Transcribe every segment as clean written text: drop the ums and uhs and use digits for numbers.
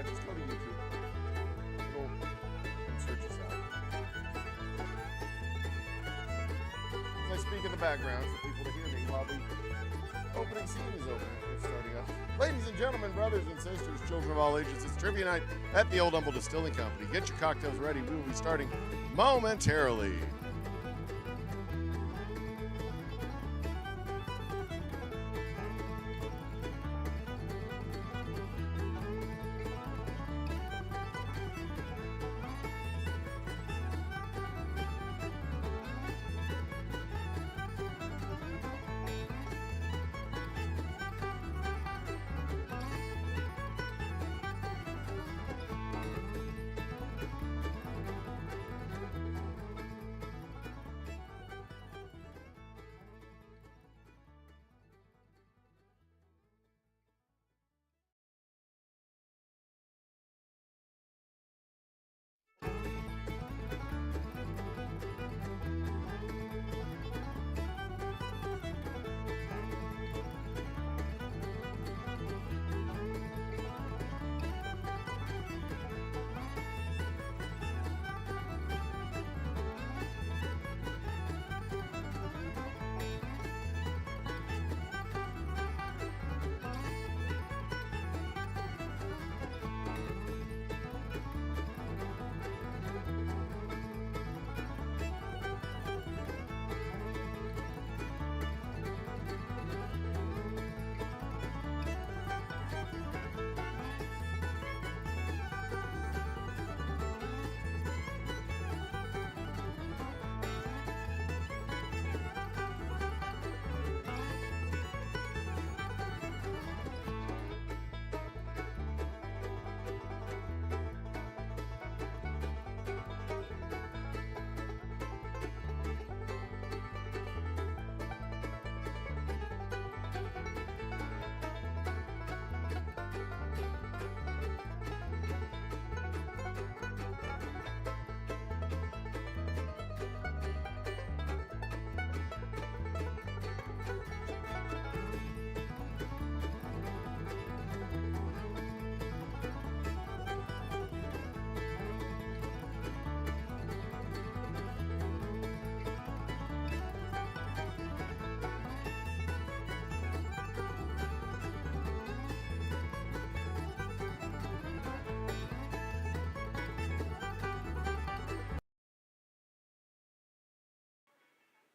Yeah, just go to YouTube. Go and search us out. As I speak in the background for people to hear me while the opening scene is over. We're starting up. Ladies and gentlemen, brothers and sisters, children of all ages, it's trivia night at the Old Humble Distilling Company. Get your cocktails ready. We will be starting momentarily.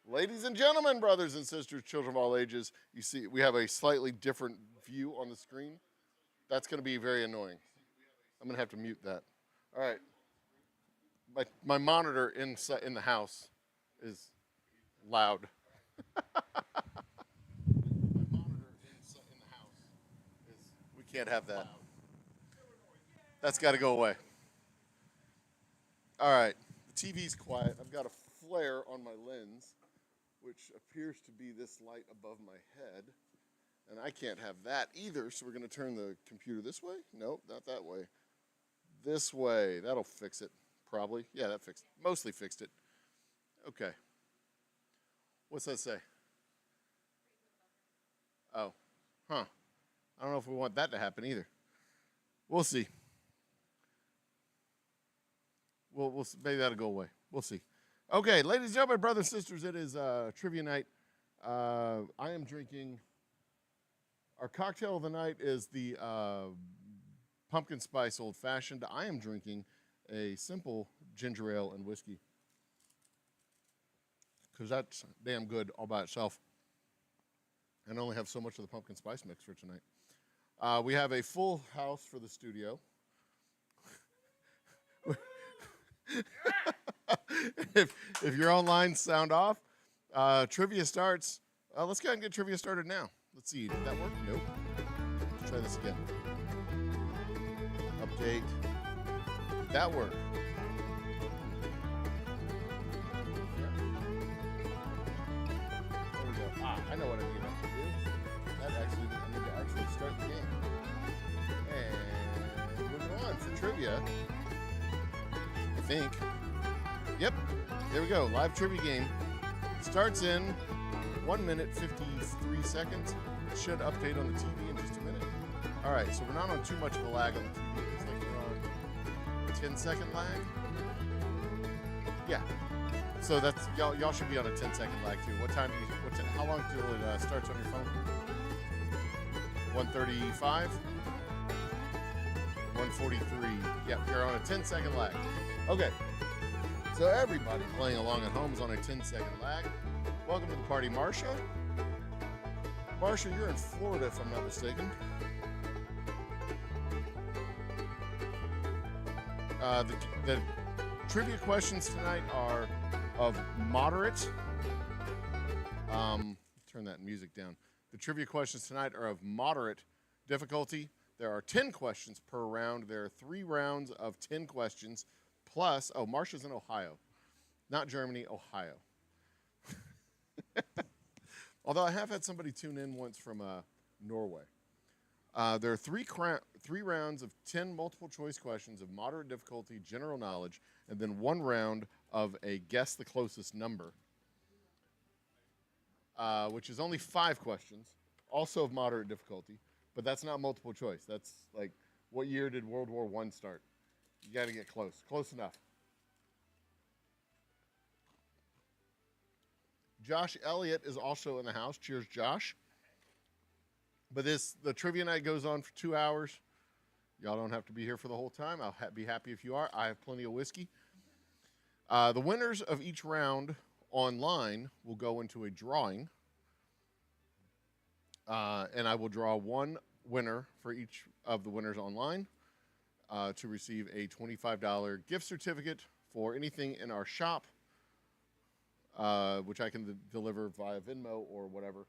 Ladies and gentlemen, brothers and sisters, children of all ages, you see we have a slightly different view on the screen. That's going to be very annoying. I'm going to have to mute that. All right. My monitor in the house is loud. We can't have that. That's got to go away. All right. The TV's quiet. I've got a flare on my lens, which appears to be this light above my head. And I can't have that either, so we're going to turn the computer this way? Nope, not that way. This way. That'll fix it, probably. Yeah, that fixed it. Mostly fixed it. Okay. What's that say? Oh. Huh. I don't know if we want that to happen either. We'll see. We'll maybe that'll go away. We'll see. Okay, ladies and gentlemen, brothers and sisters, it is trivia night. I am drinking. Our cocktail of the night is the pumpkin spice old fashioned. I am drinking a simple ginger ale and whiskey because that's damn good all by itself. And I only have so much of the pumpkin spice mix for tonight. We have a full house for the studio. if you're online, sound off. Trivia starts. Let's go ahead and get trivia started now. Let's see. Did that work? Nope. Let's try this again. Update. Did that work? There we go. I know what I need to do. I need to actually start the game. And moving on for trivia. I think. Yep. There we go. Live trivia game. Starts in 1 minute, 53 seconds. It should update on the TV in just a minute. All right, so we're not on too much of a lag on the TV. It's like 10-second lag. Yeah. So that's y'all should be on a 10-second lag too. What time? How long till it starts on your phone? 1:35. 1:43. Yeah, you're on a 10-second lag. Okay. So everybody playing along at home is on a 10-second lag. Welcome to the party, Marsha. Marsha, you're in Florida, if I'm not mistaken. The trivia questions tonight are of moderate. Turn that music down. The trivia questions tonight are of moderate difficulty. There are 10 questions per round. There are 3 rounds of 10 questions. Plus, Marsha's in Ohio. Not Germany, Ohio. Although I have had somebody tune in once from Norway. There are 3 rounds of 10 multiple choice questions of moderate difficulty, general knowledge, and then 1 round of a guess the closest number, which is only 5 questions, also of moderate difficulty, but that's not multiple choice. That's like, what year did World War I start? You got to get close enough. Josh Elliott is also in the house. Cheers, Josh. But the trivia night goes on for 2 hours. Y'all don't have to be here for the whole time. I'll be happy if you are. I have plenty of whiskey. The winners of each round online will go into a drawing. And I will draw 1 winner for each of the winners online to receive a $25 gift certificate for anything in our shop, which I can deliver via Venmo or whatever.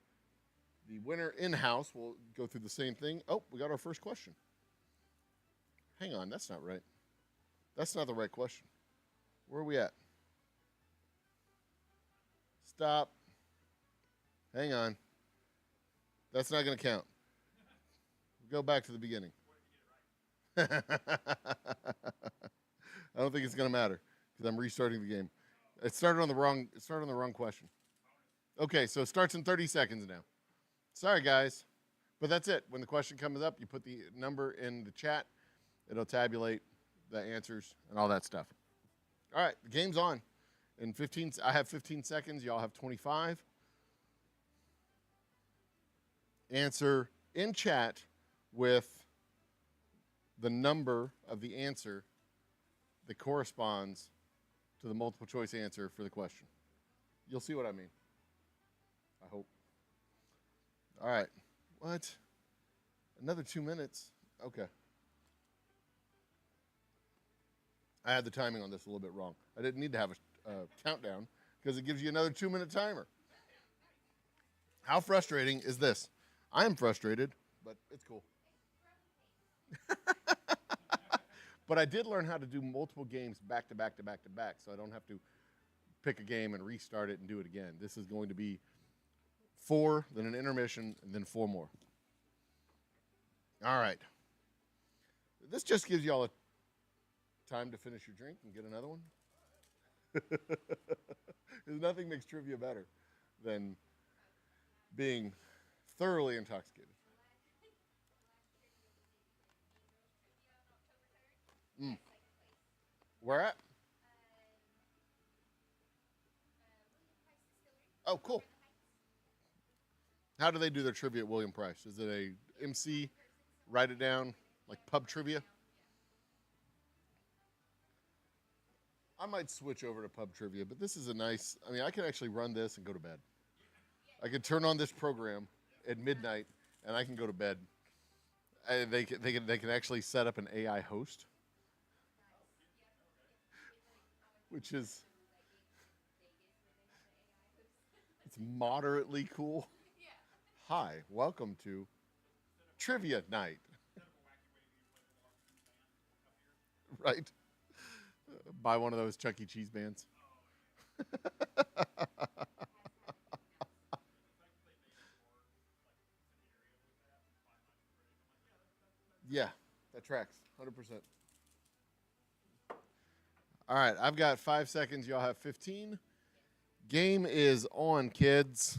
The winner in-house will go through the same thing. Oh, we got our first question. Hang on, that's not right. That's not the right question. Where are we at? Stop. Hang on. That's not going to count. Go back to the beginning. I don't think it's going to matter because I'm restarting the game. It started on the wrong question. Okay, so it starts in 30 seconds now. Sorry, guys, but that's it. When the question comes up, you put the number in the chat. It'll tabulate the answers and all that stuff. All right, the game's on. I have 15 seconds. Y'all have 25. Answer in chat with the number of the answer that corresponds to the multiple choice answer for the question. You'll see what I mean. I hope. All right. What? Another 2 minutes? Okay. I had the timing on this a little bit wrong. I didn't need to have a countdown because it gives you another 2-minute timer. How frustrating is this? I am frustrated, but it's cool. But I did learn how to do multiple games back to back to back to back, so I don't have to pick a game and restart it and do it again. This is going to be 4, then an intermission, and then 4 more. All right. This just gives y'all a time to finish your drink and get another one. Because nothing makes trivia better than being thoroughly intoxicated. Where at? Oh, cool. How do they do their trivia at William Price? Is it a MC, write it down, like pub trivia? I might switch over to pub trivia, but this is I can actually run this and go to bed. I could turn on this program at midnight, and I can go to bed. And they can actually set up an AI host, which is it's moderately cool. Hi, welcome to Trivia Night. Right? Buy one of those Chuck E. Cheese bands. Yeah, that tracks, 100%. All right, I've got 5 seconds. Y'all have 15. Game is on, kids.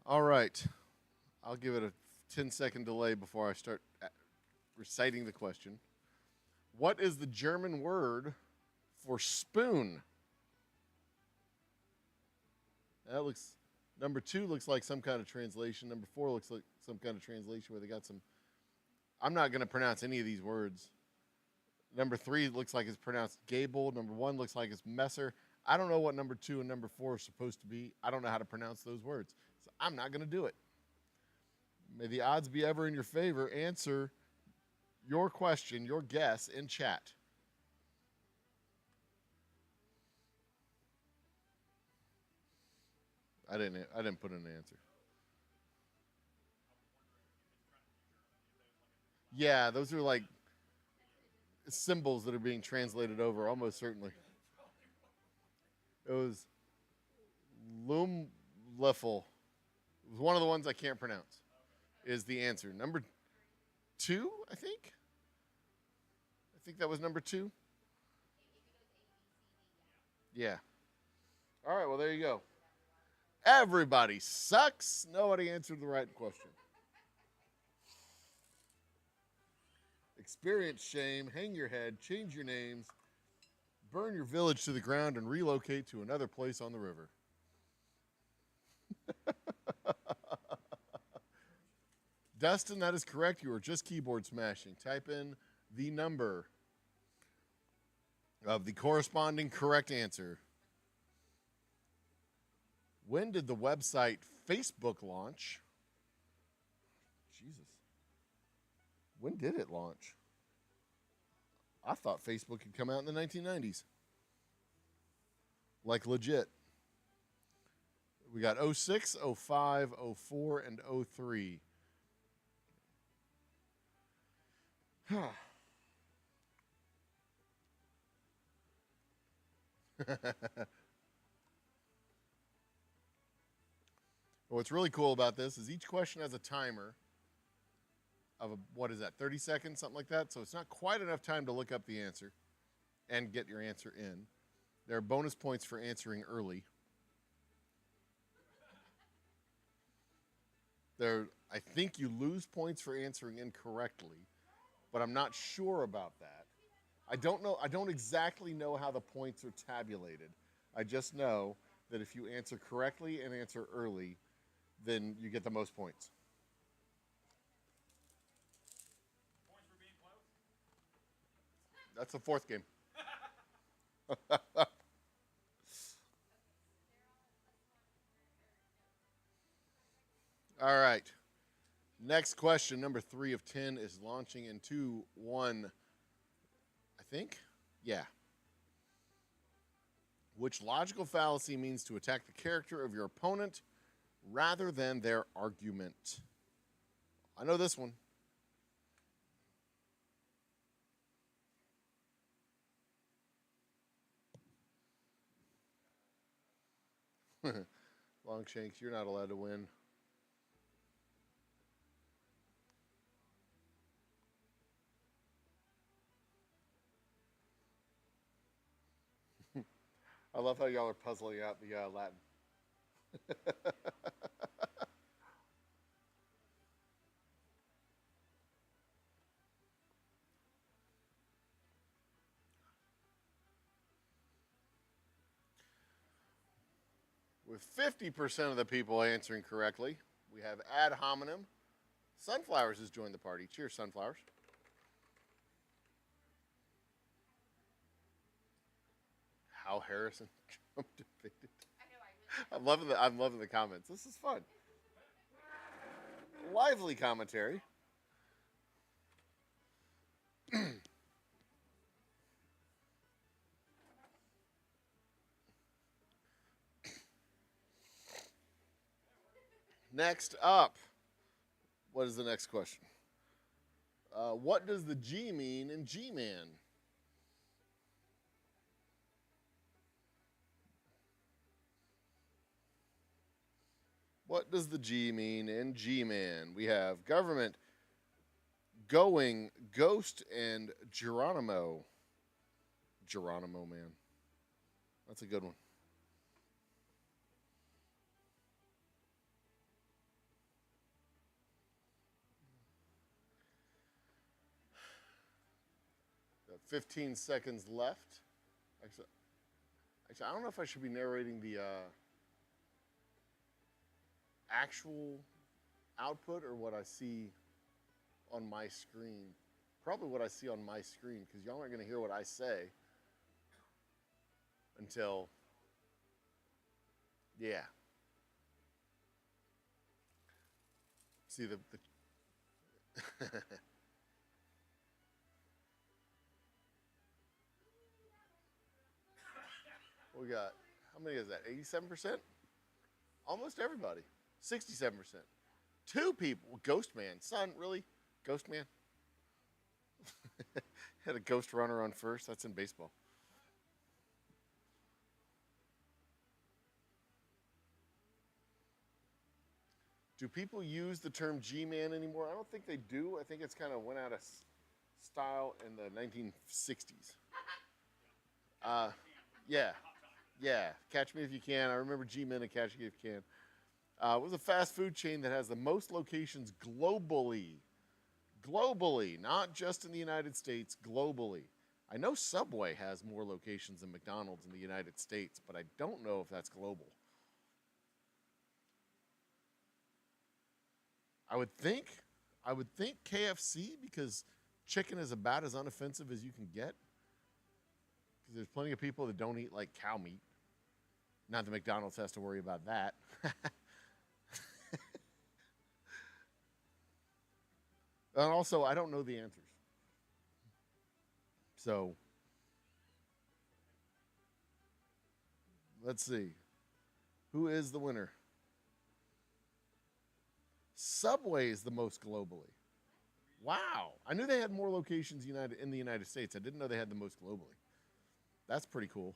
All right. I'll give it 10-second delay before I start reciting the question. What is the German word for spoon? That looks, number 2 looks like some kind of translation. Number 4 looks like some kind of translation where they got some, I'm not going to pronounce any of these words. Number 3 looks like it's pronounced Gable. Number 1 looks like it's Messer. I don't know what number 2 and number 4 are supposed to be. I don't know how to pronounce those words. So I'm not going to do it. May the odds be ever in your favor. Answer your question, your guess in chat. I didn't put in an answer. Yeah, those are like symbols that are being translated over, almost certainly. It was Lumleffel. It was one of the ones I can't pronounce, is the answer. Number 2, I think? I think that was number 2. Yeah. All right, well, there you go. Everybody sucks. Nobody answered the right question. Experience shame, hang your head, change your names, burn your village to the ground, and relocate to another place on the river. Dustin, that is correct. You are just keyboard smashing. Type in the number of the corresponding correct answer. When did the website Facebook launch? Jesus. When did it launch? I thought Facebook had come out in the 1990s. Like legit. We got 06, 05, 04, and 03. What's really cool about this is each question has a timer of, what is that, 30 seconds, something like that? So it's not quite enough time to look up the answer and get your answer in. There are bonus points for answering early. I think you lose points for answering incorrectly, but I'm not sure about that. I don't know. I don't exactly know how the points are tabulated. I just know that if you answer correctly and answer early, then you get the most points. Points for being close? That's the 4th game. All right. Next question, number 3 of 10, is launching in 2, 1, I think? Yeah. Which logical fallacy means to attack the character of your opponent rather than their argument? I know this one. Longshanks, you're not allowed to win. I love how y'all are puzzling out the Latin. With 50% of the people answering correctly, we have ad hominem. Sunflowers has joined the party. Cheers, Sunflowers. How Harrison Trump defeated. I'm loving the comments. This is fun. Lively commentary. Next up, what is the next question? What does the G mean in G-Man? What does the G mean in G-Man? We have government, going, ghost, and Geronimo. Geronimo, man. That's a good one. 15 seconds left. Actually, I don't know if I should be narrating the actual output or what I see on my screen. Probably what I see on my screen, because y'all aren't going to hear what I say until, yeah. See the we got, how many is that? 87%? Almost everybody. 67%. 2 people. Ghost Man. Son, really? Ghost Man? Had a ghost runner on first. That's in baseball. Do people use the term G-Man anymore? I don't think they do. I think it's kind of went out of style in the 1960s. Yeah. Yeah. Catch Me If You Can. I remember G-Men and Catch Me If You Can. It was a fast food chain that has the most locations globally. Globally, not just in the United States, globally. I know Subway has more locations than McDonald's in the United States, but I don't know if that's global. I would think KFC, because chicken is about as unoffensive as you can get. Because there's plenty of people that don't eat like cow meat. Not that McDonald's has to worry about that. And also, I don't know the answers. So, let's see. Who is the winner? Subway is the most globally. Wow. I knew they had more locations in the United States. I didn't know they had the most globally. That's pretty cool.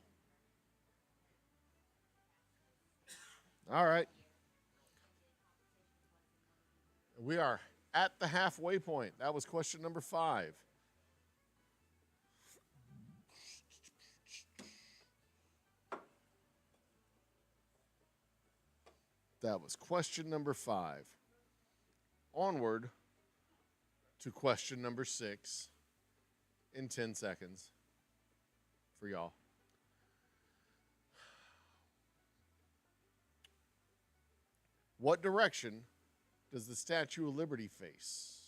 All right. We are at the halfway point. That was question number 5. That was question number 5. Onward to question number 6 in 10 seconds for y'all. What direction does the Statue of Liberty face?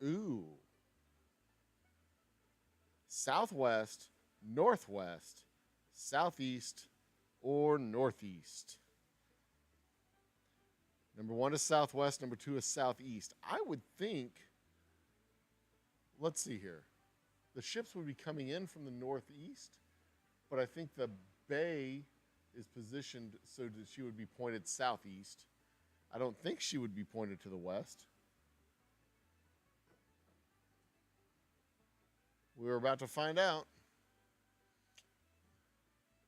Ooh. Southwest, northwest, southeast, or northeast? Number 1 is southwest. Number 2 is southeast. I would think, let's see here. The ships would be coming in from the northeast, but I think the bay is positioned so that she would be pointed southeast. I don't think she would be pointed to the west. We're about to find out.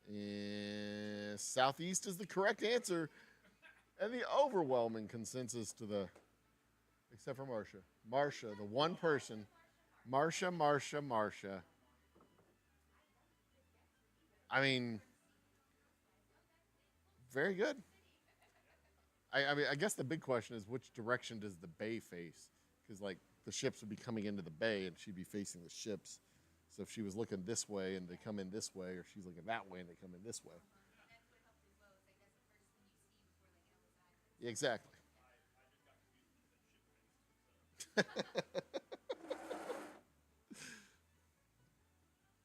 And southeast is the correct answer. And the overwhelming consensus to the, except for Marcia. Marcia, the one person. Marcia. I mean, very good. I mean, I guess the big question is, which direction does the bay face? Because, like, the ships would be coming into the bay, and she'd be facing the ships. So if she was looking this way and they come in this way, or she's looking that way and they come in this way. Yeah, exactly.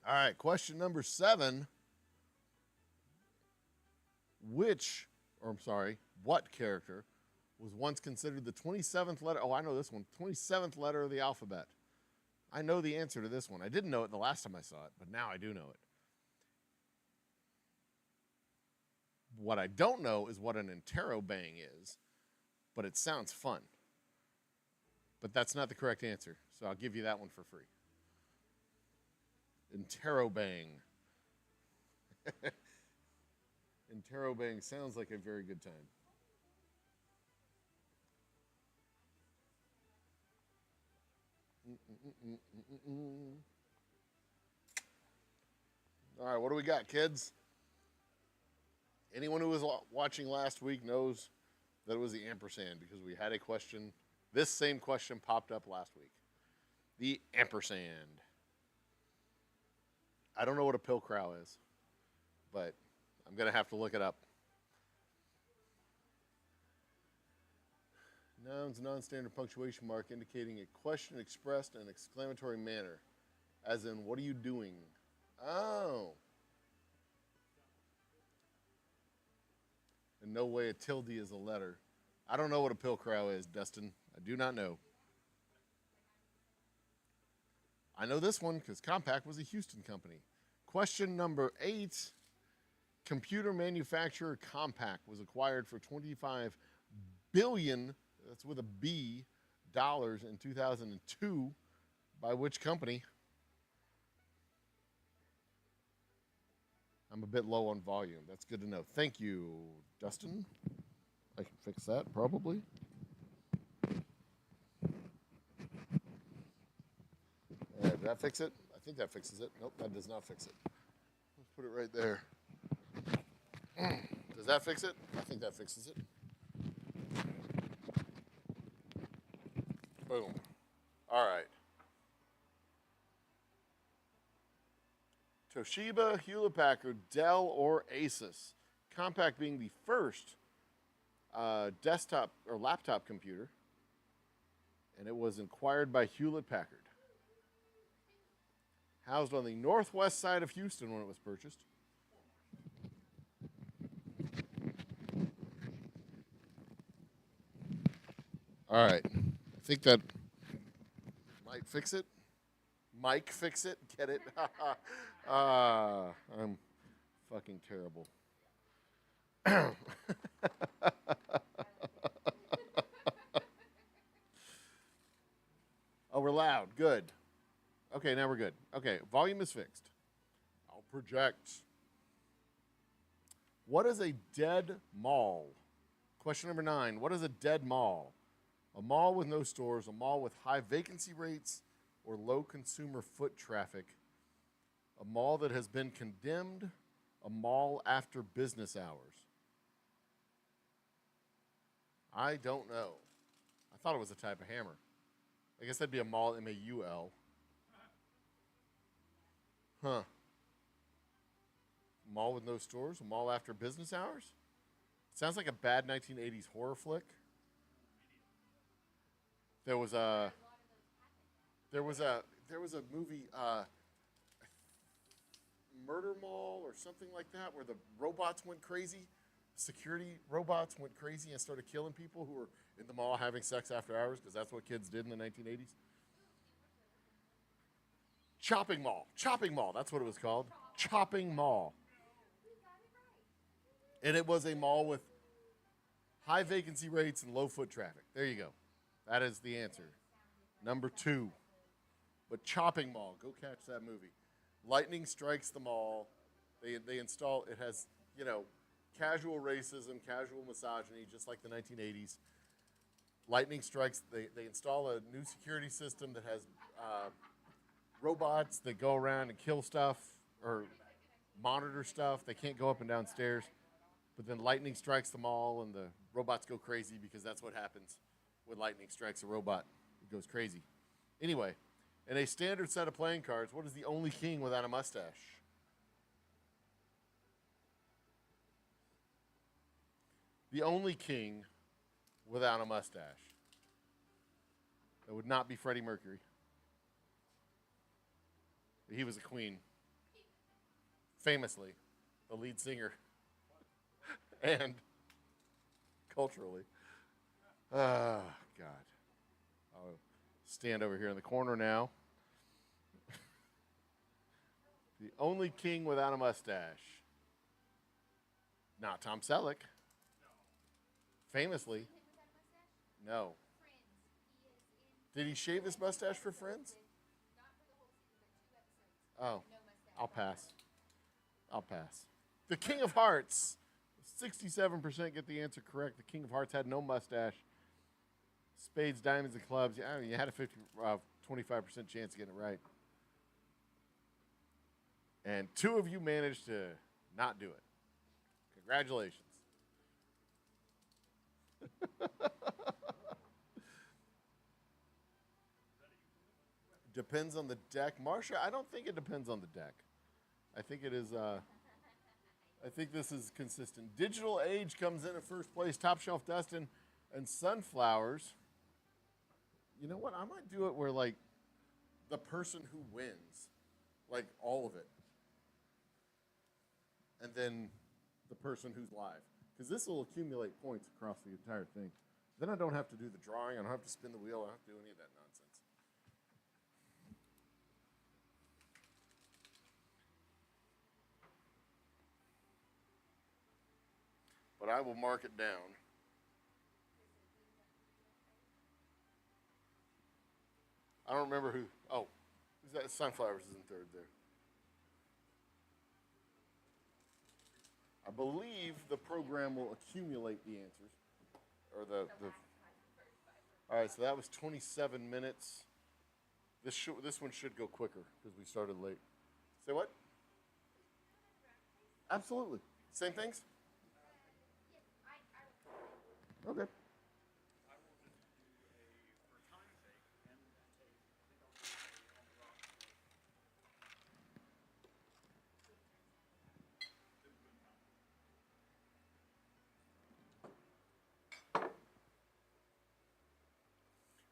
All right, question number 7. What character was once considered the 27th letter? Oh, I know this one. 27th letter of the alphabet. I know the answer to this one. I didn't know it the last time I saw it, but now I do know it. What I don't know is what an interrobang is, but it sounds fun. But that's not the correct answer, so I'll give you that one for free. Interrobang. Interrobang sounds like a very good time. All right, what do we got, kids? Anyone who was watching last week knows that it was the ampersand, because we had a question. This same question popped up last week. The ampersand. I don't know what a Pilcrow is, but I'm going to have to look it up. Nouns, non-standard punctuation mark indicating a question expressed in an exclamatory manner, as in, what are you doing? Oh. In no way a tilde is a letter. I don't know what a Pilcrow is, Dustin. I do not know. I know this one because Compaq was a Houston company. Question number 8. Computer manufacturer Compaq was acquired for $25 billion, that's with a B, dollars in 2002 by which company? I'm a bit low on volume. That's good to know. Thank you, Dustin. I can fix that probably. Did that fix it? I think that fixes it. Nope, that does not fix it. Let's put it right there. Does that fix it? I think that fixes it. Boom. All right. Toshiba, Hewlett-Packard, Dell, or Asus. Compaq being the first desktop or laptop computer, and it was acquired by Hewlett-Packard. Housed on the northwest side of Houston when it was purchased. All right. I think that might fix it. Mike, fix it. Get it? I'm fucking terrible. Oh, we're loud. Good. Okay, now we're good. Okay, volume is fixed. I'll project. What is a dead mall? Question number 9. What is a dead mall? A mall with no stores, a mall with high vacancy rates or low consumer foot traffic, a mall that has been condemned, a mall after business hours. I don't know. I thought it was a type of hammer. I guess that'd be a mall, M-A-U-L. Huh. Mall with no stores, a mall after business hours? Sounds like a bad 1980s horror flick. There was a movie, Murder Mall or something like that, where the robots went crazy. Security robots went crazy and started killing people who were in the mall having sex after hours, because that's what kids did in the 1980s. Chopping Mall, that's what it was called. Chopping Mall. And it was a mall with high vacancy rates and low foot traffic. There you go. That is the answer. Number 2. But Chopping Mall, go catch that movie. Lightning strikes the mall. They install, it has, casual racism, casual misogyny, just like the 1980s. Lightning strikes, they install a new security system that has robots that go around and kill stuff or monitor stuff. They can't go up and down stairs. But then lightning strikes the mall and the robots go crazy, because that's what happens when lightning strikes a robot. It goes crazy. Anyway, in a standard set of playing cards, what is the only king without a mustache? The only king without a mustache. That would not be Freddie Mercury. He was a queen. Famously, the lead singer. And culturally. Ah, God. I'll stand over here in the corner now. The only king without a mustache. Not Tom Selleck. Famously. No. Did he shave his mustache for Friends? Oh, I'll pass. The King of Hearts. 67% get the answer correct. The King of Hearts had no mustache. Spades, diamonds, and clubs. You had a 25% chance of getting it right. And 2 of you managed to not do it. Congratulations. Depends on the deck. Marsha, I don't think it depends on the deck. I think it is. I think this is consistent. Digital Age comes in at first place. Top Shelf Dustin and Sunflowers. You know what? I might do it where like the person who wins, like all of it, and then the person who's live, because this will accumulate points across the entire thing. Then I don't have to do the drawing. I don't have to spin the wheel. I don't have to do any of that nonsense. But I will mark it down. I don't remember who. Oh, who's that? Sunflowers is in third there. I believe the program will accumulate the answers, or the. All right, so that was 27 minutes. This one should go quicker because we started late. Say what? Absolutely. Same things? Okay.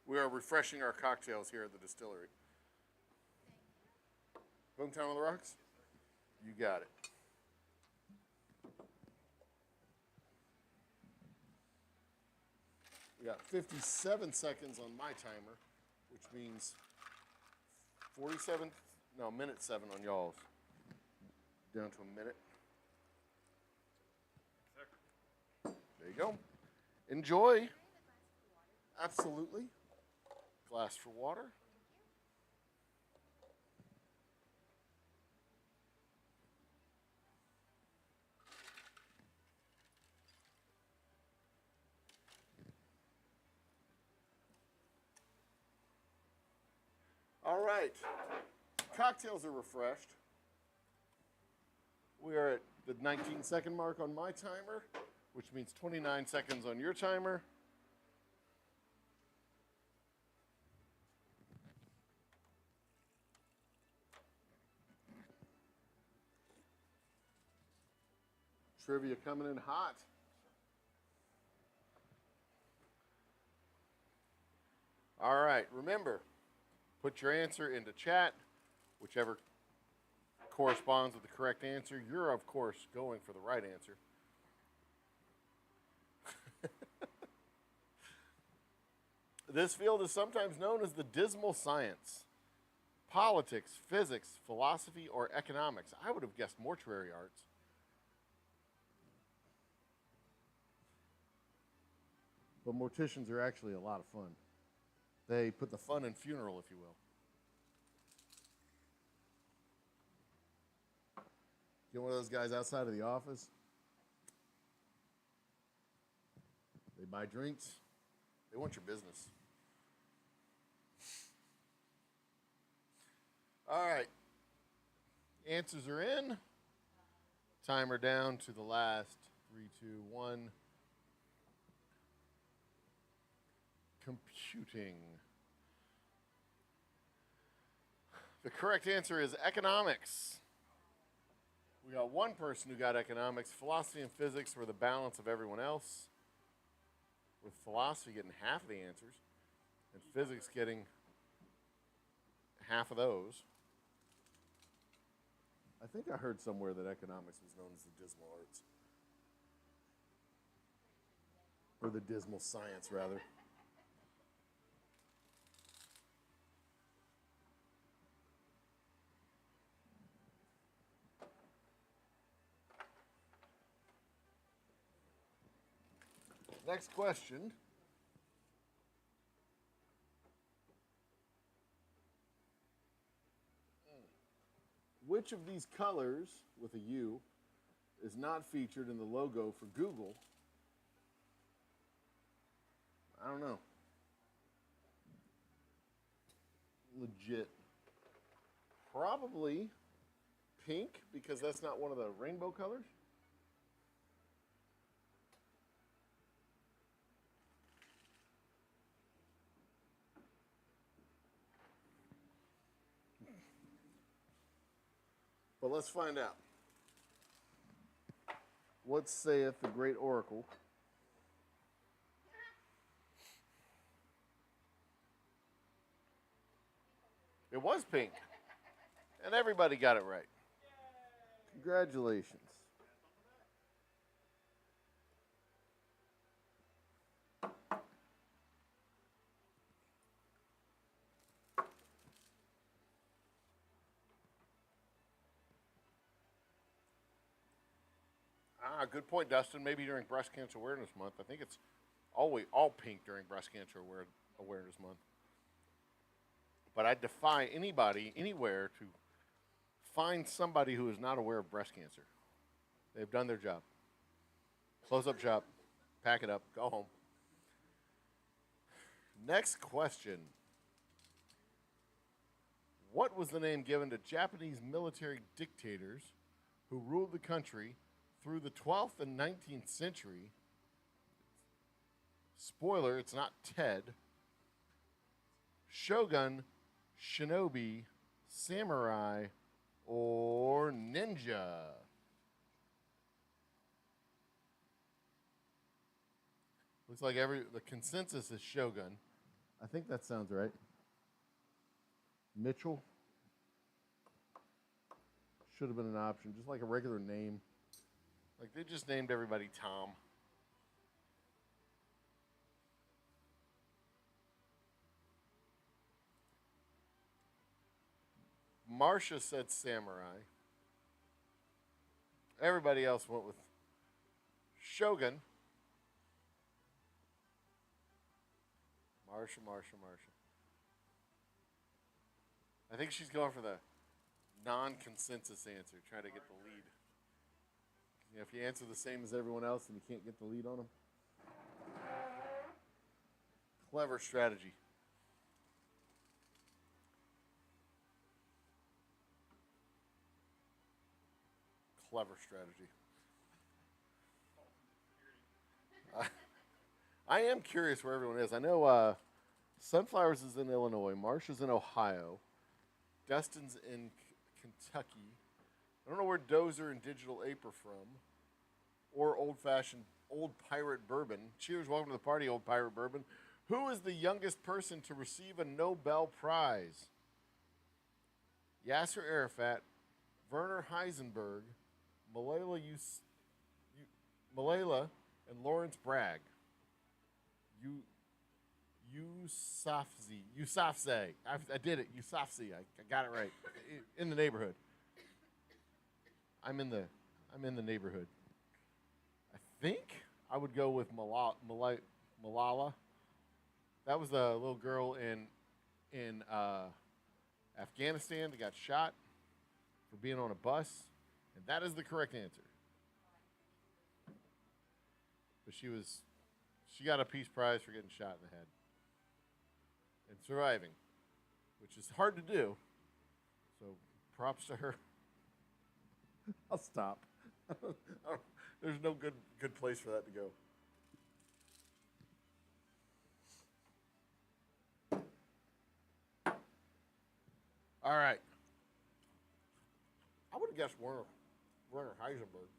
We are refreshing our cocktails here at the distillery. Boomtown on the Rocks? You got it. We got 57 seconds on my timer, which means 47, no, minute 7 on y'all's. Down to a minute. There you go. Enjoy. Absolutely. Glass for water. All right. Cocktails are refreshed. We are at the 19-second mark on my timer, which means 29 seconds on your timer. Trivia coming in hot. All right, remember, put your answer into chat, whichever corresponds with the correct answer. You're, of course, going for the right answer. This field is sometimes known as the dismal science. Politics, physics, philosophy, or economics. I would have guessed mortuary arts. But morticians are actually a lot of fun. They put the fun in funeral, if you will. Get one of those guys outside of the office. They buy drinks. They want your business. All right. Answers are in. Timer down to the last 3, 2, 1. Computing. The correct answer is economics. We got one person who got economics. Philosophy and physics were the balance of everyone else, with philosophy getting half of the answers and physics getting half of those. I think I heard somewhere that economics was known as the dismal arts. Or the dismal science, rather. Next question. Which of these colors, with a U, is not featured in the logo for Google? I don't know. Legit. Probably pink, because that's not one of the rainbow colors. But let's find out. What saith the great oracle? It was pink. And everybody got it right. Congratulations. Good point, Dustin. Maybe during Breast Cancer Awareness Month. I think it's always all pink during Breast Cancer Awareness Month. But I defy anybody, anywhere, to find somebody who is not aware of breast cancer. They've done their job. Close up shop, pack it up, go home. Next question. What was the name given to Japanese military dictators who ruled the country through the 12th and 19th century? Spoiler, it's not Ted. Shogun, shinobi, samurai, or ninja? Looks like the consensus is Shogun. I think that sounds right. Mitchell should have been an option, just like a regular name. Like they just named everybody Tom. Marcia said samurai. Everybody else went with Shogun. Marcia. I think she's going for the non-consensus answer, trying to get the lead. You know, if you answer the same as everyone else and you can't get the lead on them. Clever strategy. Clever strategy. I am curious where everyone is. I know Sunflowers is in Illinois. Marcia's in Ohio. Dustin's in Kentucky. I don't know where Dozer and Digital Ape are from. Or old-fashioned Old Pirate Bourbon. Cheers, welcome to the party, Old Pirate Bourbon. Who is the youngest person to receive a Nobel Prize? Yasser Arafat, Werner Heisenberg, Malala, and Lawrence Bragg. Yousafzai. I did it. Yousafzai. I got it right. In the neighborhood. I'm in the neighborhood. I think I would go with Malala. That was the little girl in Afghanistan that got shot for being on a bus, and that is the correct answer. But she got a Peace Prize for getting shot in the head and surviving, which is hard to do. So props to her. I'll stop. There's no good place for that to go. All right. I would have guessed Werner Heisenberg.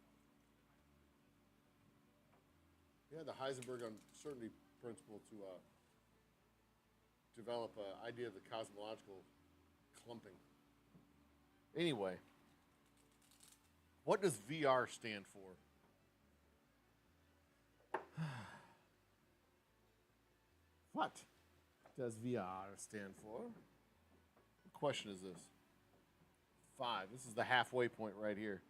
He had the Heisenberg uncertainty principle to develop an idea of the cosmological clumping. Anyway, what does VR stand for? What does VR stand for? What question is this? 5. This is the halfway point right here.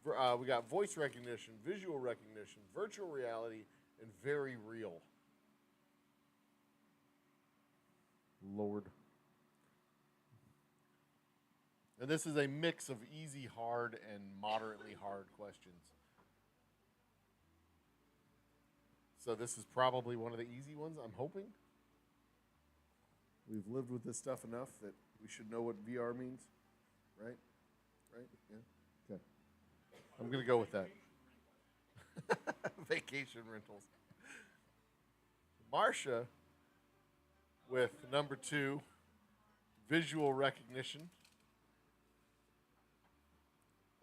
We got voice recognition, visual recognition, virtual reality, and very real. Lord. And this is a mix of easy, hard, and moderately hard questions. So this is probably one of the easy ones, I'm hoping. We've lived with this stuff enough that we should know what VR means, right? Right? Yeah? Okay. I'm going to go with that. Vacation rentals. Marcia with number 2, visual recognition.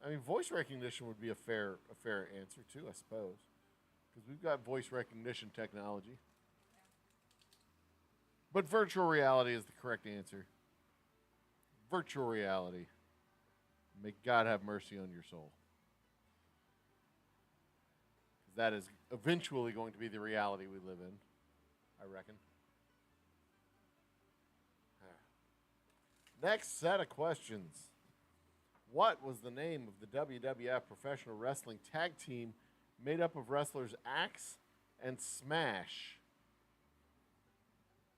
I mean, voice recognition would be a fair answer too, I suppose, because we've got voice recognition technology. But virtual reality is the correct answer. Virtual reality. May God have mercy on your soul. Because that is eventually going to be the reality we live in, I reckon. Next set of questions. What was the name of the WWF Professional Wrestling Tag Team made up of wrestlers Axe and Smash?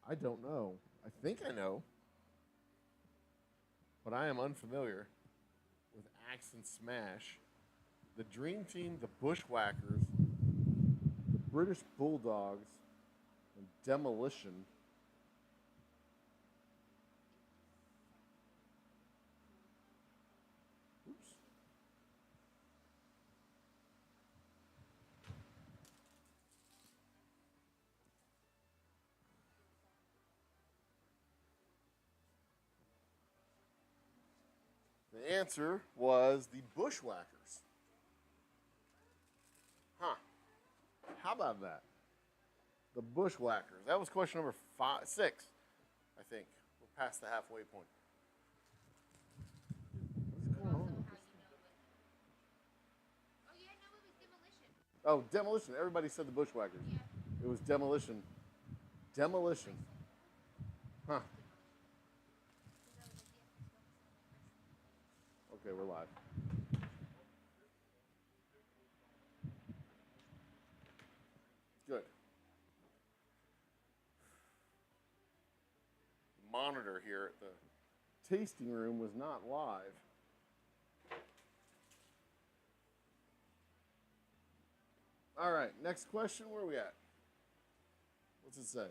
I don't know. I think I know. But I am unfamiliar with Axe and Smash. The Dream Team, the Bushwhackers, the British Bulldogs, and Demolition. Oops. The answer was the Bushwhackers. Huh. How about that? The Bushwhackers. That was question number 6, I think. We're past the halfway point. What's going on with this thing? Oh yeah, no, it was demolition. Oh, Demolition. Everybody said the Bushwhackers. Yeah. It was Demolition. Demolition. Huh. Okay, we're live. Good. The monitor here at the tasting room was not live. All right, next question. Where are we at? What's it say?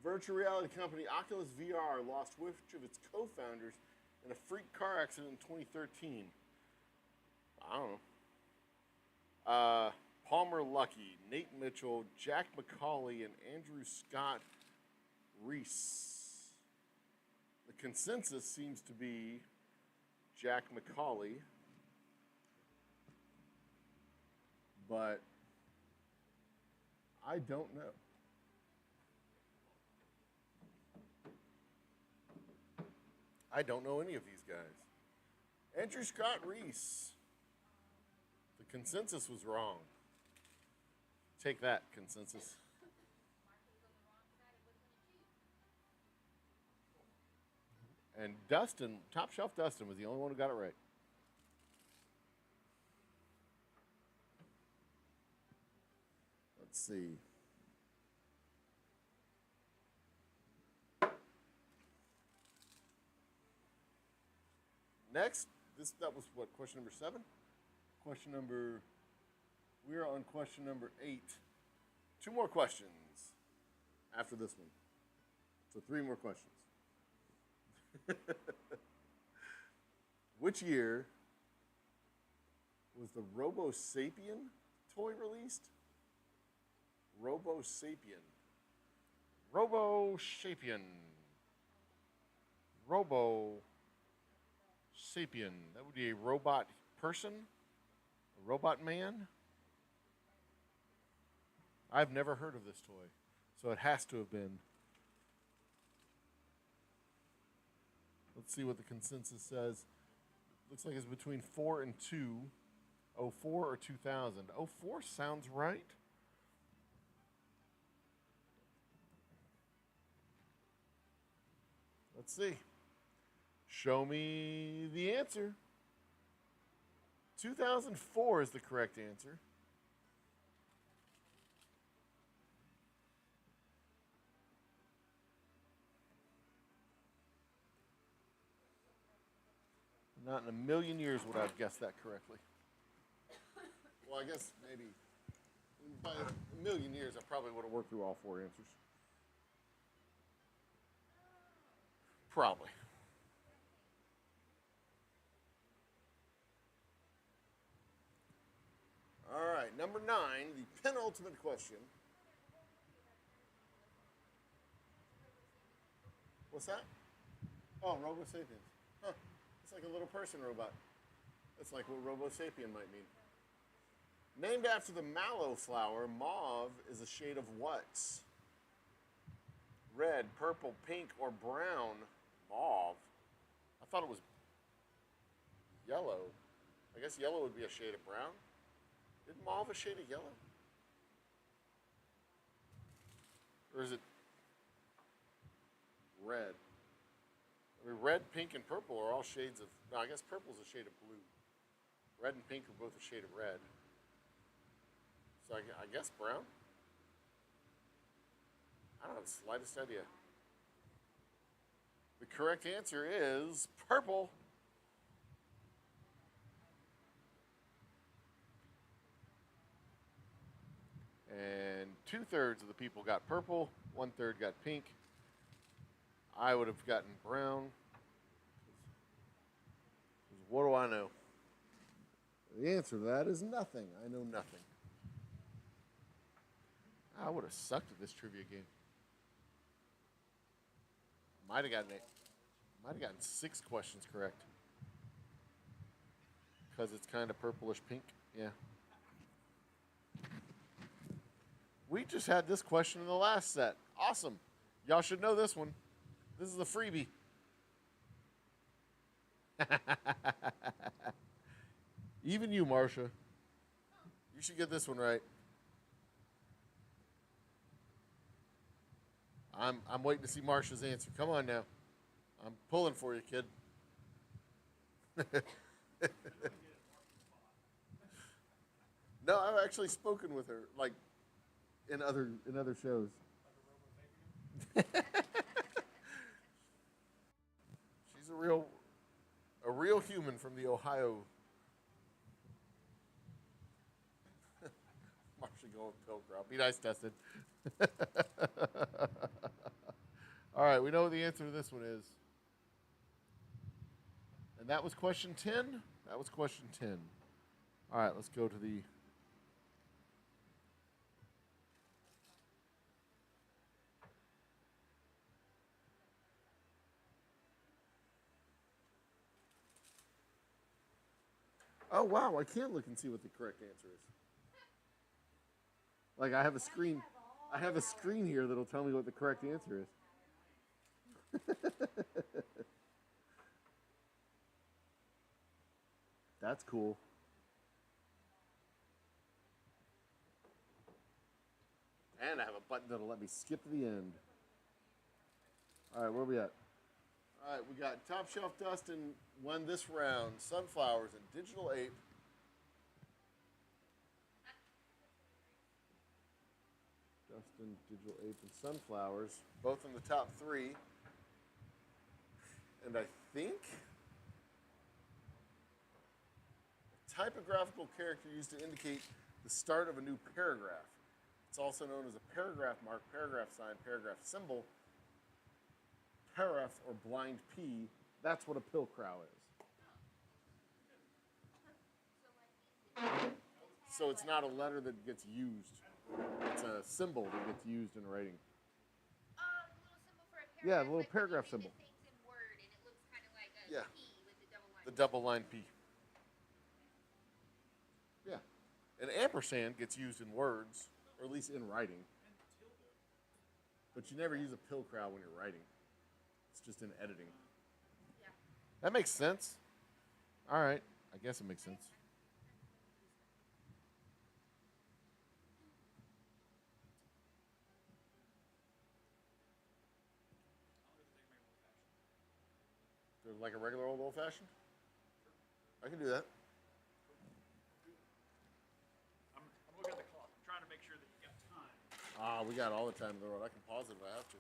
Virtual reality company Oculus VR lost which of its co-founders in a freak car accident in 2013? I don't know. Palmer Luckey, Nate Mitchell, Jack McCauley, and Andrew Scott Reese. The consensus seems to be Jack McCauley, but I don't know. I don't know any of these guys. Andrew Scott Reese. The consensus was wrong. Take that, consensus. And Dustin, Top Shelf Dustin, was the only one who got it right. Let's see. Next, that was what, question number 7? We're on question number 8. 2 more questions after this one. So 3 more questions. Which year was the Robo Sapien toy released? Robo Sapien. Robo Sapien. Robo Sapien. That would be a robot person? A robot man? I've never heard of this toy, so it has to have been. Let's see what the consensus says. Looks like it's between 4 and 2. 04 or 2000. 04 sounds right. Let's see. Show me the answer. 2004 is the correct answer. Not in a million years would I have guessed that correctly. Well, I guess maybe by a million years I probably would have worked through all 4 answers. Probably. All right, number 9, the penultimate question. What's that? Oh, Robo Sapiens. Huh. It's like a little person robot. That's like what Robo Sapien might mean. Named after the mallow flower, mauve is a shade of what? Red, purple, pink, or brown? Mauve. I thought it was yellow. I guess yellow would be a shade of brown. Isn't mauve a shade of yellow? Or is it red? I mean, red, pink, and purple are all shades of... No, I guess purple is a shade of blue. Red and pink are both a shade of red. So I guess brown? I don't have the slightest idea. The correct answer is purple. And 2/3 of the people got purple, 1/3 got pink. I would have gotten brown. What do I know? The answer to that is nothing. I know nothing. I would have sucked at this trivia game. Might have gotten 6 questions correct. Because it's kind of purplish pink. Yeah. We just had this question in the last set. Awesome. Y'all should know this one. This is a freebie. Even you, Marcia. You should get this one right. I'm waiting to see Marcia's answer. Come on now. I'm pulling for you, kid. No, I've actually spoken with her, like in other shows. She's a real human from the Ohio. Marcia going with Pilgrim. Be nice, Dustin. All right, we know what the answer to this one is. And that was question 10? That was question 10. All right, let's go to the... Oh, wow, I can look and see what the correct answer is. Like, I have a screen here that'll tell me what the correct answer is. That's cool. And I have a button that'll let me skip to the end. All right, where are we at? All right, we got Top Shelf Dustin won this round. Sunflowers and Digital Ape. Dustin, Digital Ape, and Sunflowers, both in the top 3. And I think typographical character used to indicate the start of a new paragraph. It's also known as a paragraph mark, paragraph sign, paragraph symbol, paraph, or blind P. That's what a pilcrow is. So it's not a letter that gets used. It's a symbol that gets used in writing. Oh, the little symbol for a paragraph. Yeah, the little like paragraph when symbol. you do things in Word, and it looks kind of like a Yeah. P with the double line. The double line P. Yeah. An ampersand gets used in words, or at least in writing. But you never use a pilcrow when you're writing. It's just in editing. Yeah. That makes sense. All right. I guess it makes sense. Like a regular old fashioned? I can do that. I'm looking at the clock. I'm trying to make sure that you got time. Ah, we got all the time in the world. I can pause it if I have to.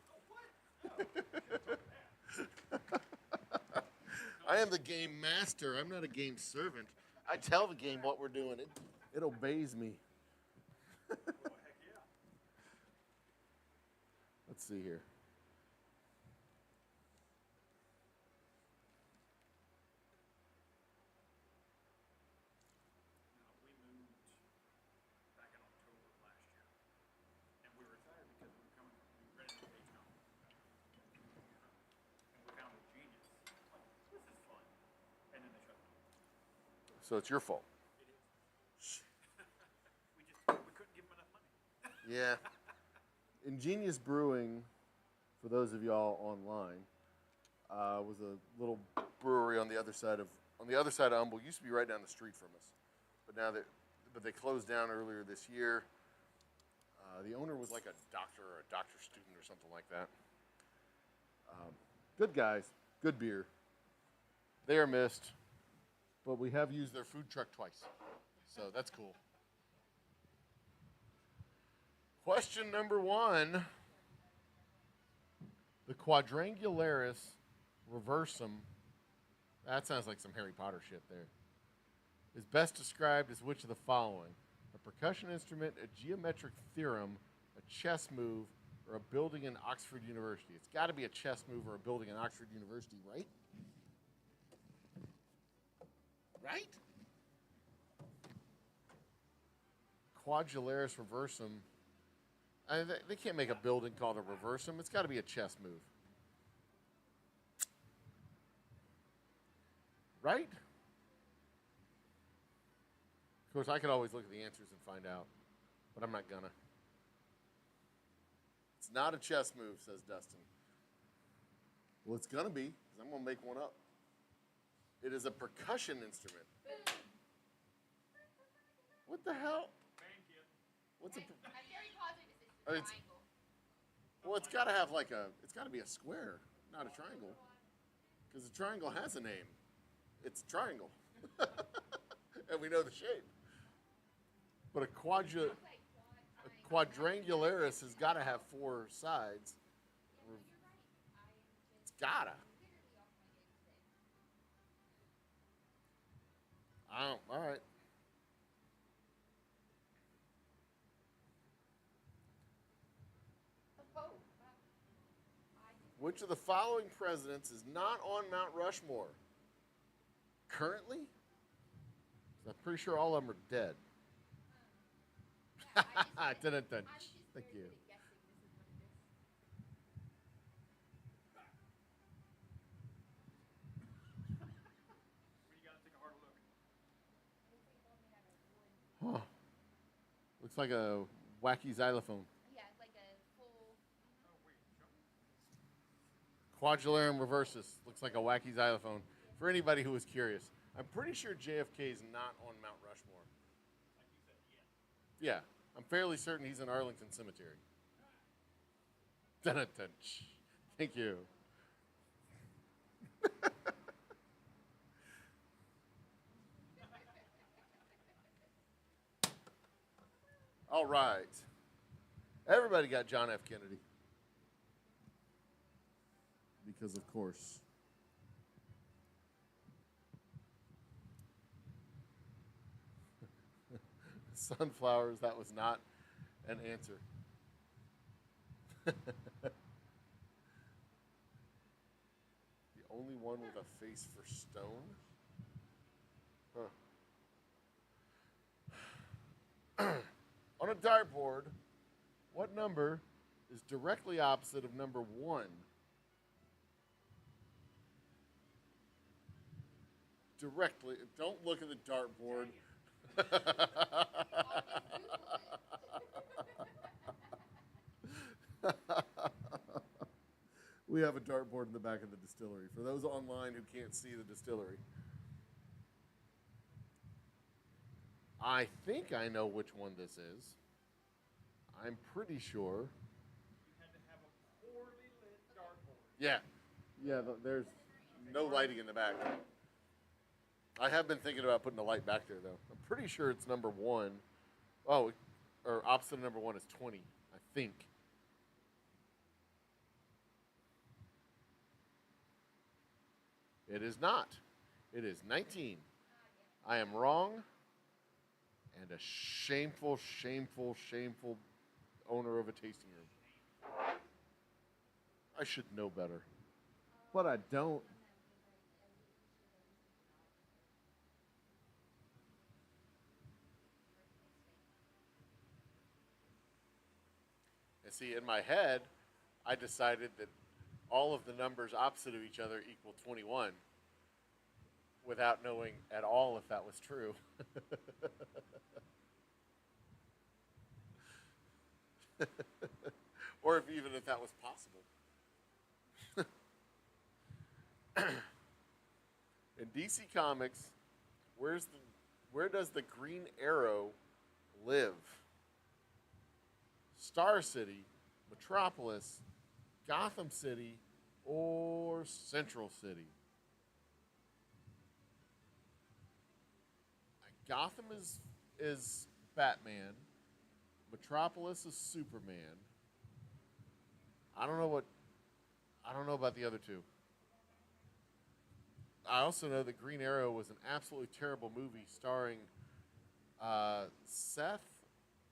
I am the game master. I'm not a game servant. I tell the game what we're doing. It obeys me. Oh, heck yeah. Let's see here. Now, we moved back in October of last year. And we retired because we rented a town. And we found a genius. Like, this is fun. And then they shut it down. So it's your fault. We couldn't give them enough money. Yeah. Ingenious Brewing, for those of y'all online, was a little brewery on the other side of Humble. Used to be right down the street from us, but they closed down earlier this year. The owner was like a doctor or a doctor's student or something like that. Good guys, good beer. They are missed, but we have used their food truck twice, so that's cool. Question number 1. The Quadrangularis reversum, that sounds like some Harry Potter shit there, is best described as which of the following? A percussion instrument, a geometric theorem, a chess move, or a building in Oxford University? It's got to be a chess move or a building in Oxford University, right? Right? Quadrangularis reversum. They can't make a building called a reversum. It's got to be a chess move. Right? Of course, I could always look at the answers and find out, but I'm not gonna. It's not a chess move, says Dustin. Well, it's gonna be, because I'm gonna make one up. It is a percussion instrument. What the hell? Thank you. What's a? I'm very positive this is Oh, a it's- triangle. Well, it's got to have it's got to be a square, not a triangle, because a triangle has a name. It's a triangle, and we know the shape. But a quadrangularis has got to have 4 sides. It's gotta. All right. Which of the following presidents is not on Mount Rushmore? Currently? I'm pretty sure all of them are dead. Dun-dun-dun. Thank you. We gotta take a harder look. Huh. Looks like a wacky xylophone. Yeah, it's like a full. Oh, wait, show me. Quadrangularum reversus. Looks like a wacky xylophone. For anybody who was curious, I'm pretty sure JFK is not on Mount Rushmore. Like you said, yeah. Yeah, I'm fairly certain he's in Arlington Cemetery. Dun-dun-dun. Thank you. All right. Everybody got John F. Kennedy. Because, of course. Sunflowers, that was not an answer. The only one with a face for stone? Huh. On a dartboard, what number is directly opposite of number 1? Directly. Don't look at the dartboard. We have a dartboard in the back of the distillery. For those online who can't see the distillery, I think I know which one this is. I'm pretty sure. You had to have a poorly lit dartboard. Yeah. Yeah, there's no lighting in the back. I have been thinking about putting a light back there, though. I'm pretty sure it's number 1. Oh, or opposite of number 1 is 20, I think. It is not. It is 19. I am wrong. And a shameful, shameful, shameful owner of a tasting room. I should know better. But I don't. And see, in my head, I decided that all of the numbers opposite of each other equal 21. without knowing at all if that was true. Or if even if that was possible. In DC Comics, where does the Green Arrow live? Star City, Metropolis, Gotham City, or Central City? Gotham is Batman. Metropolis is Superman. I don't know about the other two. I also know that Green Arrow was an absolutely terrible movie starring Seth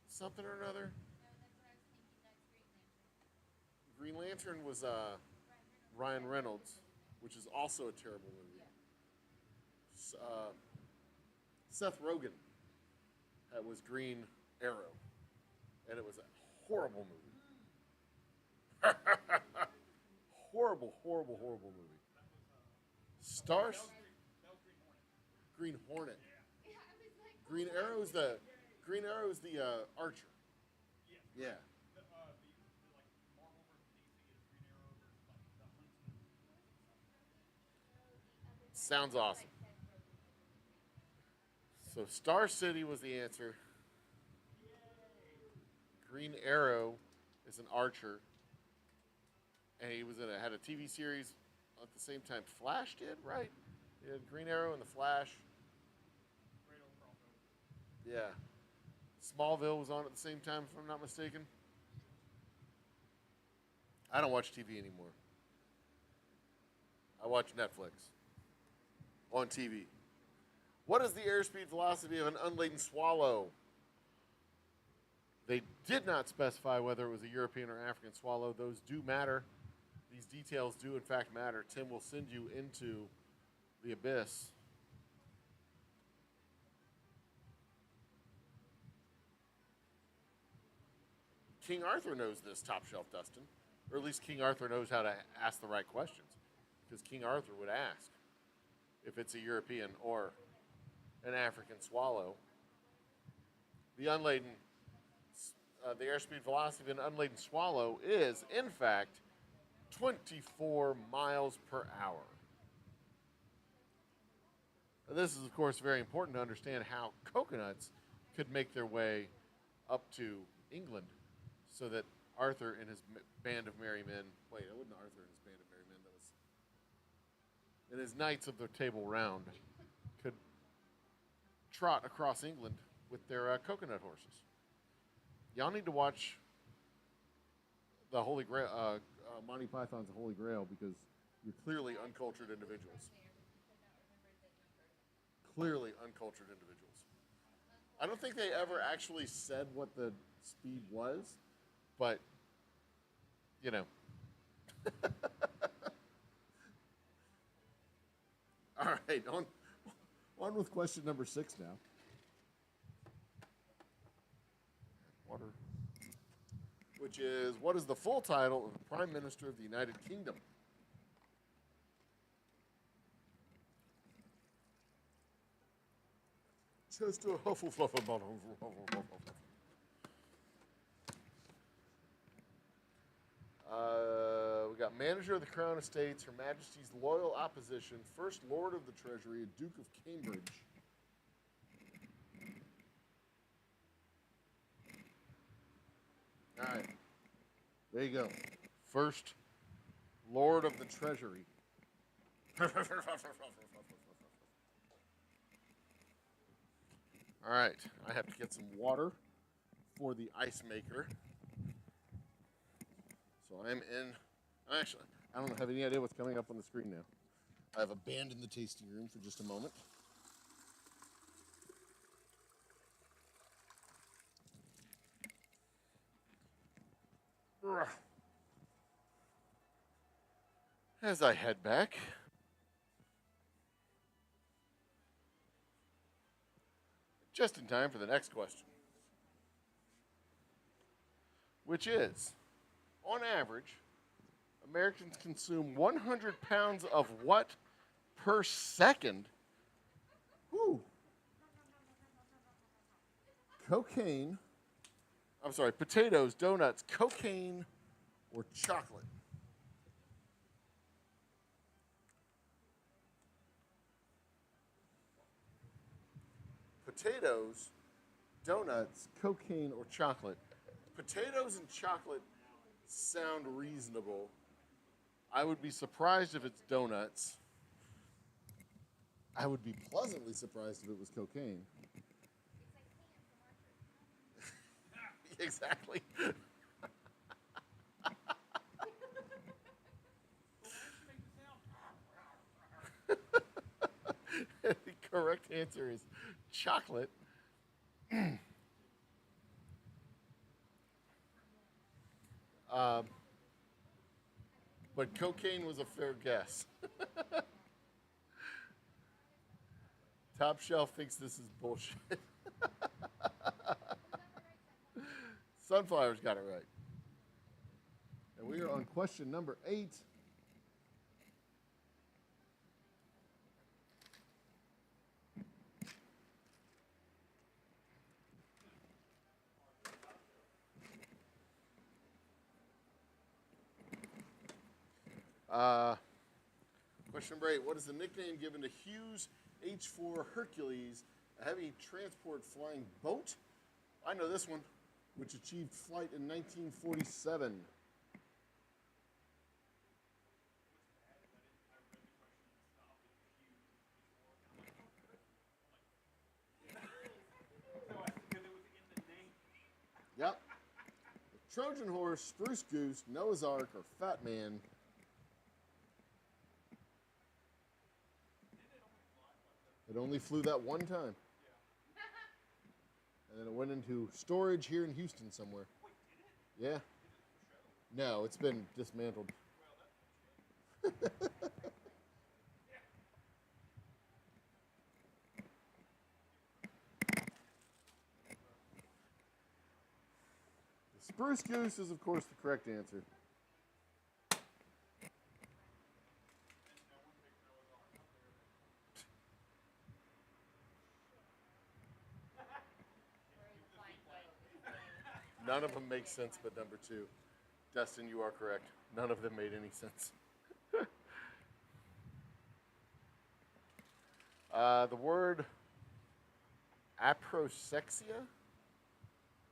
something or another. No, that's what I was thinking. That's Green Lantern was Ryan Reynolds, which is also a terrible movie. Seth Rogen was Green Arrow, and it was a horrible movie. Horrible movie. Stars. That was Green Green Hornet. Hornet. Yeah, I was like, Green Arrow is the Archer. Yeah. Yeah. The like Marvel versus DC is Green Arrow versus like the Huntsman. Sounds awesome. So Star City was the answer. Green Arrow is an archer, and he had a TV series at the same time Flash did, right? He had Green Arrow and the Flash. Great old crossover. Yeah. Smallville was on at the same time, if I'm not mistaken. I don't watch TV anymore. I watch Netflix on TV. What is the airspeed velocity of an unladen swallow? They did not specify whether it was a European or African swallow. Those do matter. These details do, in fact, matter. Tim will send you into the abyss. King Arthur knows this, Top Shelf Dustin. Or at least King Arthur knows how to ask the right questions. Because King Arthur would ask if it's a European or an African swallow. The airspeed velocity of an unladen swallow is, in fact, 24 miles per hour. Now, this is, of course, very important to understand how coconuts could make their way up to England so that Arthur and his band of merry men, wait, it wasn't Arthur and his band of merry men, that was, and his knights of the Table Round could trot across England with their coconut horses. Y'all need to watch the Holy Grail, Monty Python's Holy Grail, because you're clearly uncultured individuals. Clearly uncultured individuals. I don't think they ever actually said what the speed was, but, you know. All right, on with question number 6 now. Water. Which is, what is the full title of the Prime Minister of the United Kingdom? Chester Hufflepuff. We got Manager of the Crown Estates, Her Majesty's Loyal Opposition, First Lord of the Treasury, Duke of Cambridge. All right. There you go. First Lord of the Treasury. All right. I have to get some water for the ice maker. So I'm in. Actually, I don't have any idea what's coming up on the screen now. I have abandoned the tasting room for just a moment. As I head back, just in time for the next question, which is, on average, Americans consume 100 pounds of what per second cocaine. I'm sorry, potatoes, donuts, cocaine, or chocolate? Potatoes, donuts, cocaine, or chocolate? Potatoes and chocolate sound reasonable. I would be surprised if it's donuts. I would be pleasantly surprised if it was cocaine. Exactly. The correct answer is chocolate. But cocaine was a fair guess. Top Shelf thinks this is bullshit. Sunflowers got it right. And we are on question number 8. Question number 8. What is the nickname given to Hughes H-4 Hercules, a heavy transport flying boat? I know this one, which achieved flight in 1947. Yep. Trojan Horse, Spruce Goose, Noah's Ark, or Fat Man. It only flew that one time. And then it went into storage here in Houston somewhere. Yeah. No, it's been dismantled. The Spruce Goose is, of course, the correct answer. None of them make sense but number 2. Dustin, you are correct. None of them made any sense. The word aprosexia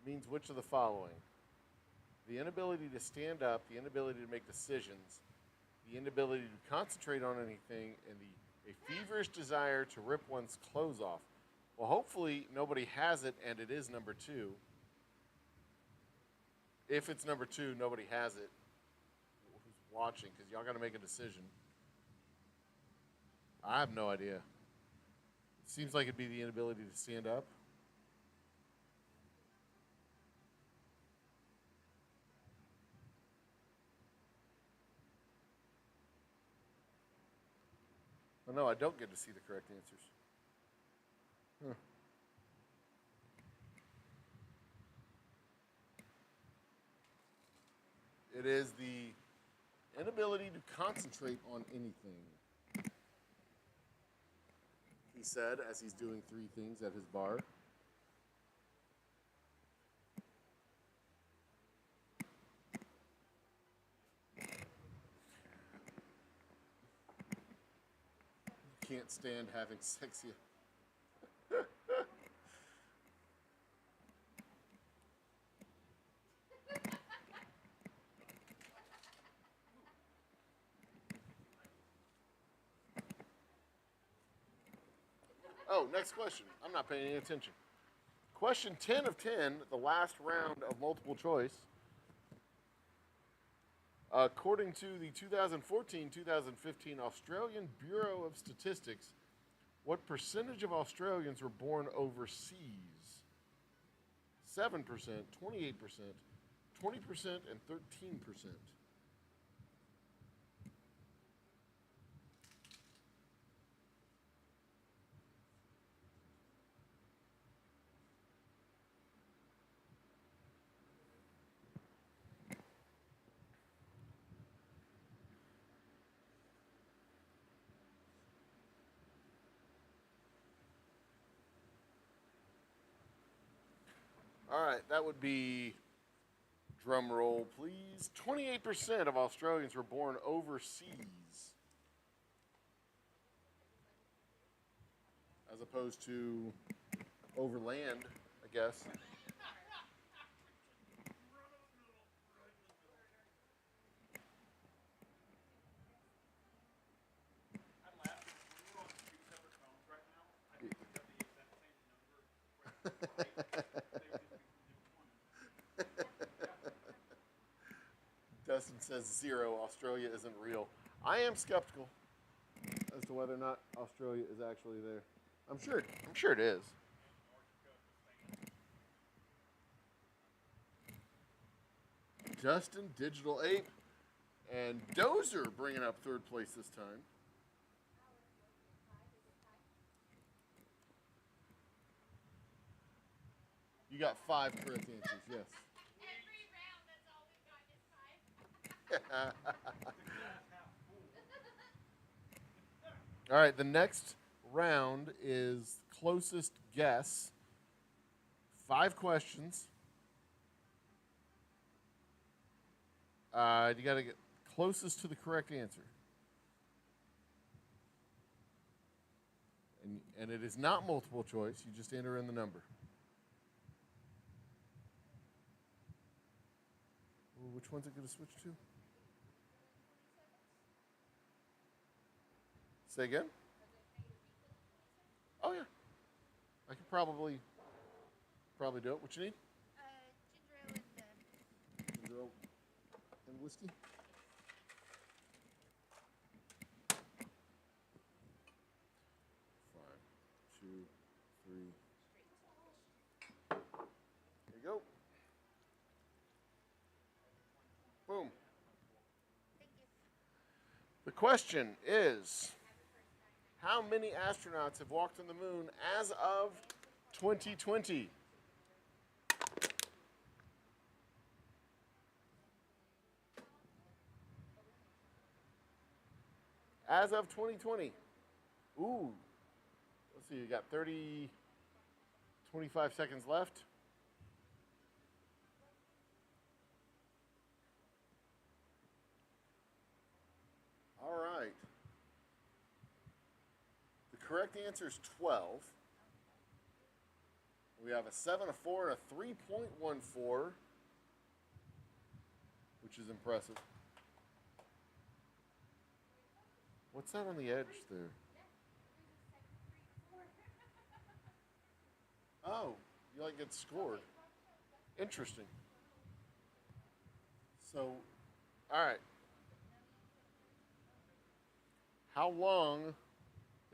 means which of the following? The inability to stand up, the inability to make decisions, the inability to concentrate on anything, and a feverish desire to rip one's clothes off. Well, hopefully nobody has it, and it is number 2. If it's number 2, nobody has it. Who's watching? Because y'all got to make a decision. I have no idea. It seems like it'd be the inability to stand up. Oh, no, I don't get to see the correct answers. Huh. It is the inability to concentrate on anything. He said as he's doing 3 things at his bar. Can't stand having sex yet. Oh, next question. I'm not paying any attention. Question 10 of 10, the last round of multiple choice. According to the 2014-2015 Australian Bureau of Statistics, what percentage of Australians were born overseas? 7%, 28%, 20%, and 13%. All right, that would be, drum roll, please. 28% of Australians were born overseas, as opposed to overland, I guess. I laughed because when we're on two separate phones right now, I think we've got the exact same number of questions right. They would just be from different ones. Dustin says 0, Australia isn't real. I am skeptical as to whether or not Australia is actually there. I'm sure it is. Justin, Digital Ape, and Dozer bringing up third place this time. You got 5 correct answers, yes. Every round, that's all we've gotten is 5. All right, the next round is closest guess. 5 questions. You got to get closest to the correct answer. And it is not multiple choice. You just enter in the number. Ooh, which one's it going to switch to? Say again? Oh, yeah. I could probably do it. What you need? Ginger ale And whiskey? Five, 2, 3. There you go. Boom. Thank you. The question is, how many astronauts have walked on the moon as of 2020? As of 2020. Ooh. Let's see, you got 25 seconds left. All right. The correct answer is 12. We have a 7, a 4, and a 3.14, which is impressive. What's that on the edge there? Oh, you like get scored. Interesting. So, all right. How long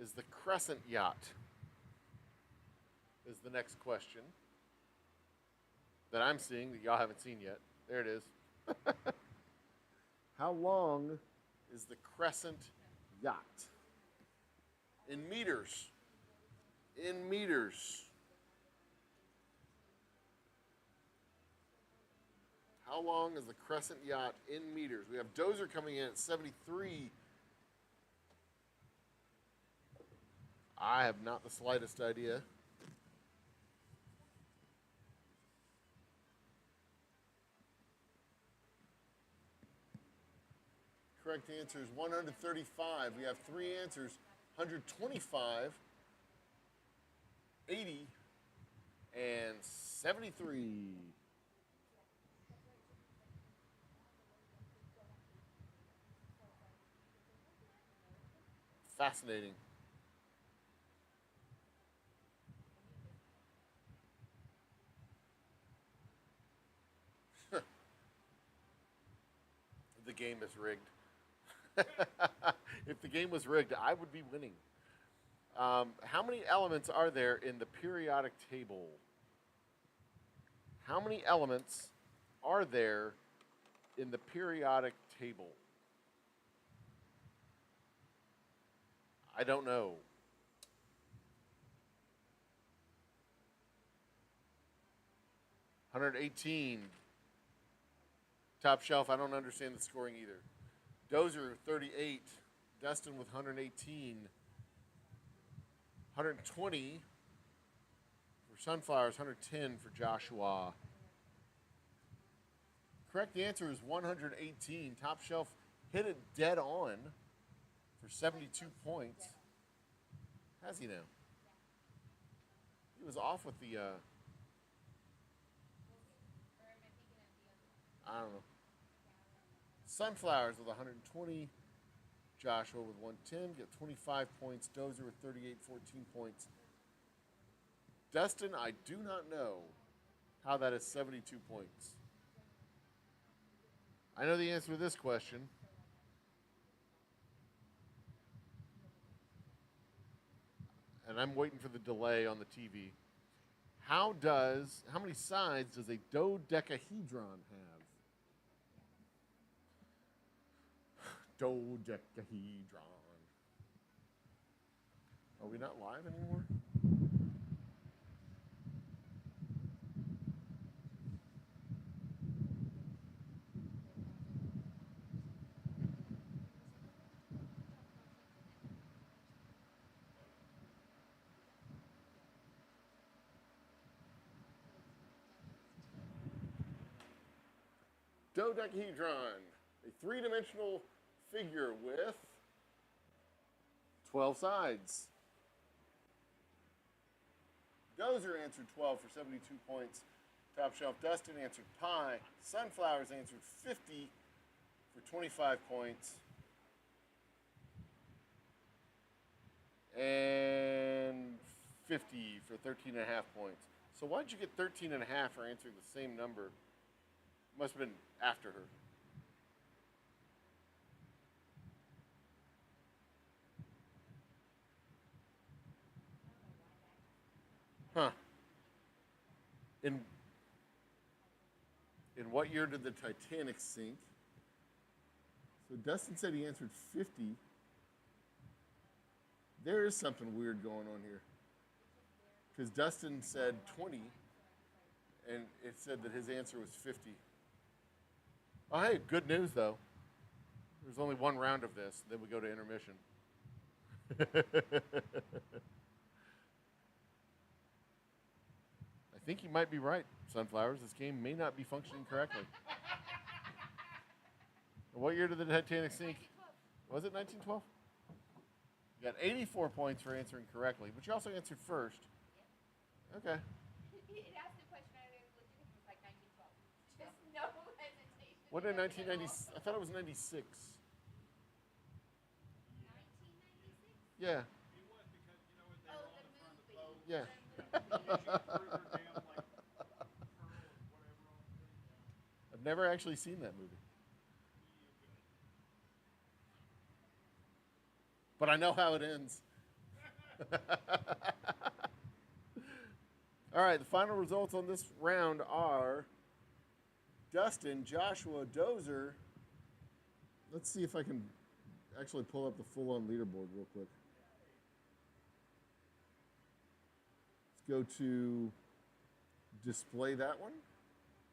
is the Crescent yacht? Is the next question that I'm seeing that y'all haven't seen yet. There it is. How long is the Crescent yacht? In meters. In meters. How long is the Crescent yacht in meters? We have Dozer coming in at 73. I have not the slightest idea. Correct answer is 135. We have 3 answers: 125, 80, and 73. Fascinating. The game is rigged. If the game was rigged, I would be winning. How many elements are there in the periodic table? How many elements are there in the periodic table? I don't know. $118. Top shelf, I don't understand the scoring either. Dozer, 38. Dustin with 118. 120 for Sunflowers, 110 for Joshua. Correct answer is 118. Top Shelf hit it dead on for 72 points. Has he now? He was off with the, I don't know. Sunflowers with 120. Joshua with 110. Get 25 points. Dozer with 38, 14 points. Dustin, I do not know how that is 72 points. I know the answer to this question. And I'm waiting for the delay on the TV. How many sides does a dodecahedron have? Dodecahedron. Are we not live anymore? Dodecahedron, a three-dimensional figure with 12 sides. Dozer answered 12 for 72 points. Top Shelf Dustin answered pie. Sunflowers answered 50 for 25 points. And 50 for 13 and a half points. So why'd you get 13 and a half for answering the same number? Must have been after her. Huh. In what year did the Titanic sink? So Dustin said he answered 50. There is something weird going on here. Because Dustin said 20, and it said that his answer was 50. Oh, hey, good news, though. There's only one round of this, then we go to intermission. I think you might be right, Sunflowers. This game may not be functioning correctly. What year did the Titanic sink? Was it 1912? You got 84 points for answering correctly, but you also answered first. Okay. It asked the question, I looked at it, it was like 1912. Just no hesitation. What did 1990? I thought it was 96. 1996? Yeah. It was because, you know, they Oh, were on the the front of the movie. boat. Yeah. Further down, like, Pearl or whatever on the thing. Yeah. I've never actually seen that movie. But I know how it ends. All right, the final results on this round are Dustin, Joshua, Dozer. Let's see if I can actually pull up the full-on leaderboard real quick. Let's go to display that one.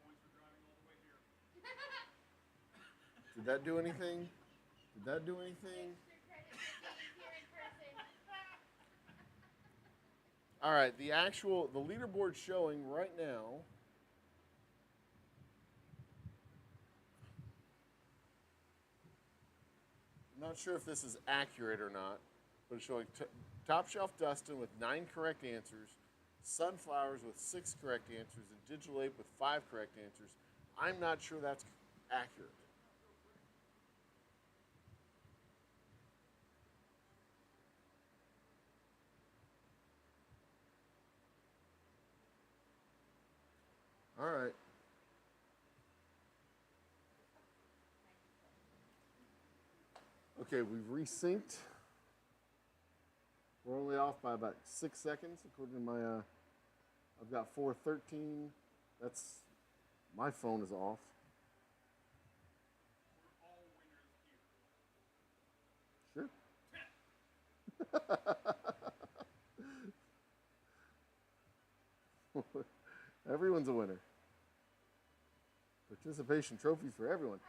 Points for driving all the way here. Did that do anything? Did that do anything? Extra credit for being here in person. All right, the leaderboard showing right now. I'm not sure if this is accurate or not, but it's showing Top Shelf Dustin with 9 correct answers, Sunflowers with 6 correct answers, and Digital Ape with 5 correct answers. I'm not sure that's accurate. All right. Okay, we've resynced. We're only off by about 6 seconds, according to my. I've got 4:13. That's my phone is off. We're all winners here. Sure. Everyone's a winner. Participation trophies for everyone.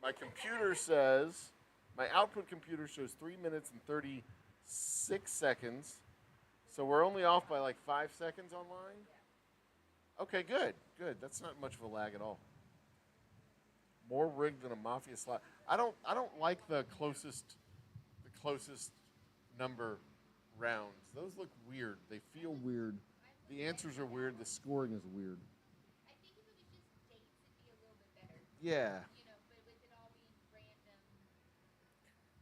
My computer says, my output computer shows 3 minutes and 36 seconds. So we're only off by like 5 seconds online? Okay, good, good. That's not much of a lag at all. More rigged than a mafia slot. I don't like the closest number rounds. Those look weird. They feel weird. The answers are weird. The scoring is weird. I think if it was just dates, it'd be a little bit better. Yeah. You know, but with it all being random,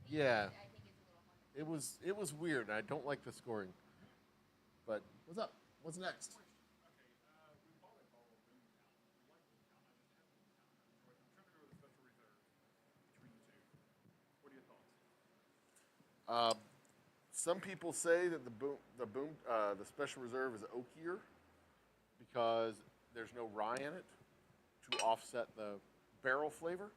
Yeah. I think it's a little hard. It was weird. I don't like the scoring. But what's up? What's next? Okay, we bought a bottle of Boomtown. We like Boomtown. I just had Boomtown. I'm trying to go with the special reserve between the two. What are your thoughts? Some people say that the special reserve is oakier because there's no rye in it to offset the barrel flavor.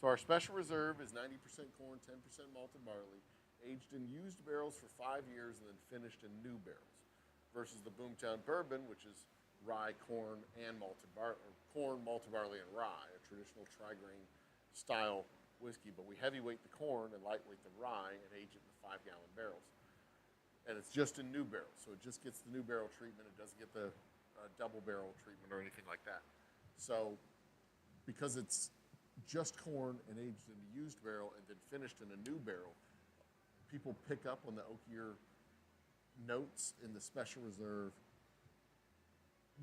So our special reserve is 90% corn, 10% malted barley, aged in used barrels for 5 years and then finished in new barrels, versus the Boomtown Bourbon, which is rye, corn, and malted barley, and rye, a traditional tri-grain style whiskey. But we heavyweight the corn and lightweight the rye and age it in the 5-gallon barrels. And it's just in new barrels, so it just gets the new barrel treatment. It doesn't get the double barrel treatment or anything like that. So because it's just corn and aged in a used barrel and then finished in a new barrel, people pick up on the oakier notes in the special reserve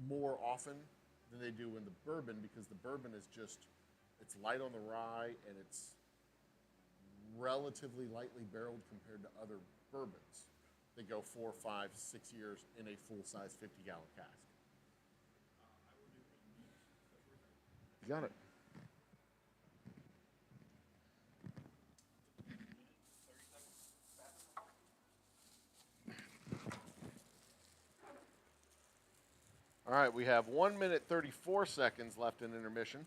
more often than they do in the bourbon, because the bourbon is it's light on the rye and it's relatively lightly barreled compared to other bourbons. They go 4, 5, 6 years in a full-size 50-gallon cask. You got it. All right, we have 1 minute 34 seconds left in intermission.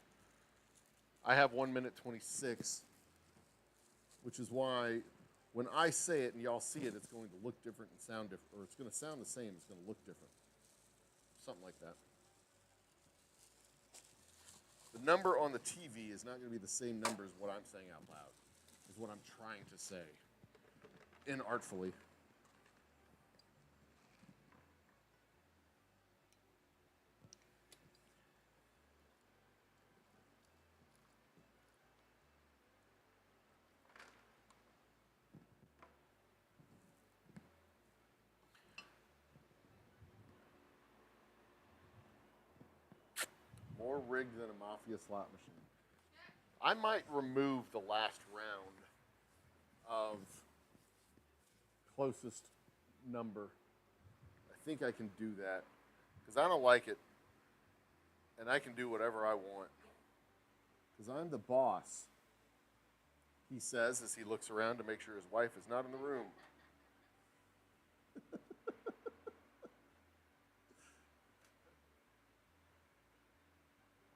I have 1 minute 26, which is why when I say it and y'all see it, it's going to look different and sound different, or it's going to sound the same, it's going to look different. Something like that. The number on the TV is not going to be the same number as what I'm saying out loud, is what I'm trying to say, inartfully. More rigged than a mafia slot machine. I might remove the last round of closest number. I think I can do that because I don't like it, and I can do whatever I want because I'm the boss, he says as he looks around to make sure his wife is not in the room.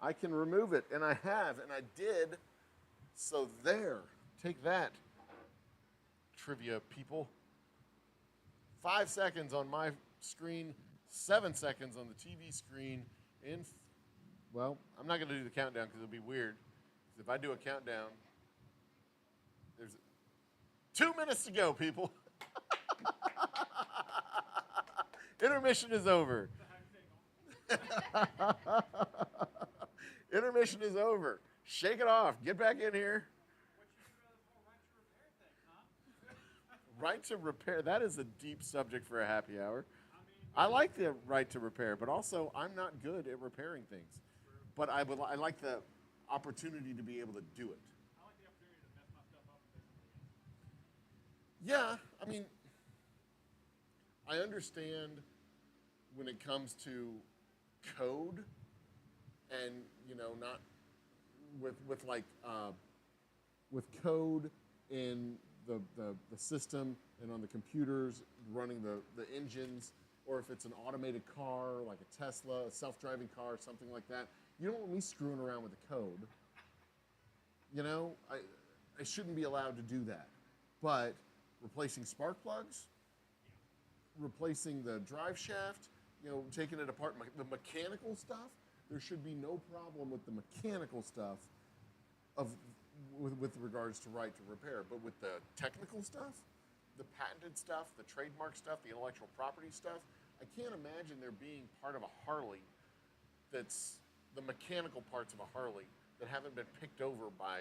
I can remove it, and I have, and I did. So there, take that, trivia people. 5 seconds on my screen, 7 seconds on the TV screen. Well, I'm not going to do the countdown because it'll be weird. If I do a countdown, there's 2 minutes to go, people. Intermission is over. Intermission is over. Shake it off. Get back in here. Right to repair. That is a deep subject for a happy hour. I like the right to repair, but also I'm not good at repairing things. But I like the opportunity to be able to do it. I like the opportunity to mess my stuff up and basically. Yeah, I mean, I understand when it comes to code and, not with code in the system and on the computers running the engines, or if it's an automated car like a Tesla, a self-driving car, something like that. You don't want me screwing around with the code. I shouldn't be allowed to do that. But replacing spark plugs, replacing the drive shaft, taking it apart, the mechanical stuff, there should be no problem with the mechanical stuff with regards to right to repair. But with the technical stuff, the patented stuff, the trademark stuff, the intellectual property stuff, I can't imagine there being part of a Harley that's the mechanical parts of a Harley that haven't been picked over by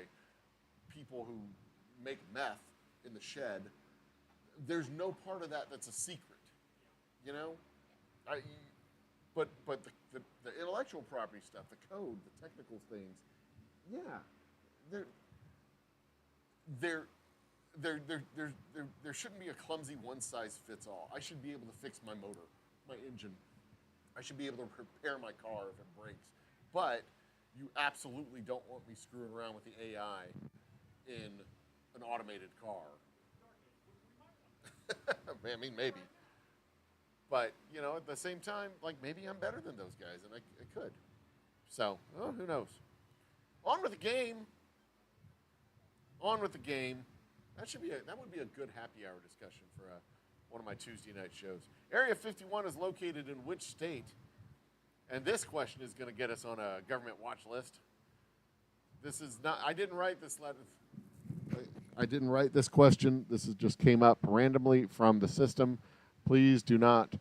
people who make meth in the shed. There's no part of that that's a secret, you know. But the intellectual property stuff, the code, the technical things, yeah, there shouldn't be a clumsy one size fits all. I should be able to fix my motor, my engine. I should be able to repair my car if it breaks. But you absolutely don't want me screwing around with the AI in an automated car. I mean, maybe. But, you know, at the same time, like, maybe I'm better than those guys, and I could. So, oh, who knows? On with the game. On with the game. That would be a good happy hour discussion for one of my Tuesday night shows. Area 51 is located in which state? And this question is going to get us on a government watch list. This is not, I didn't write this letter. I didn't write this question. This just came up randomly from the system. Please do not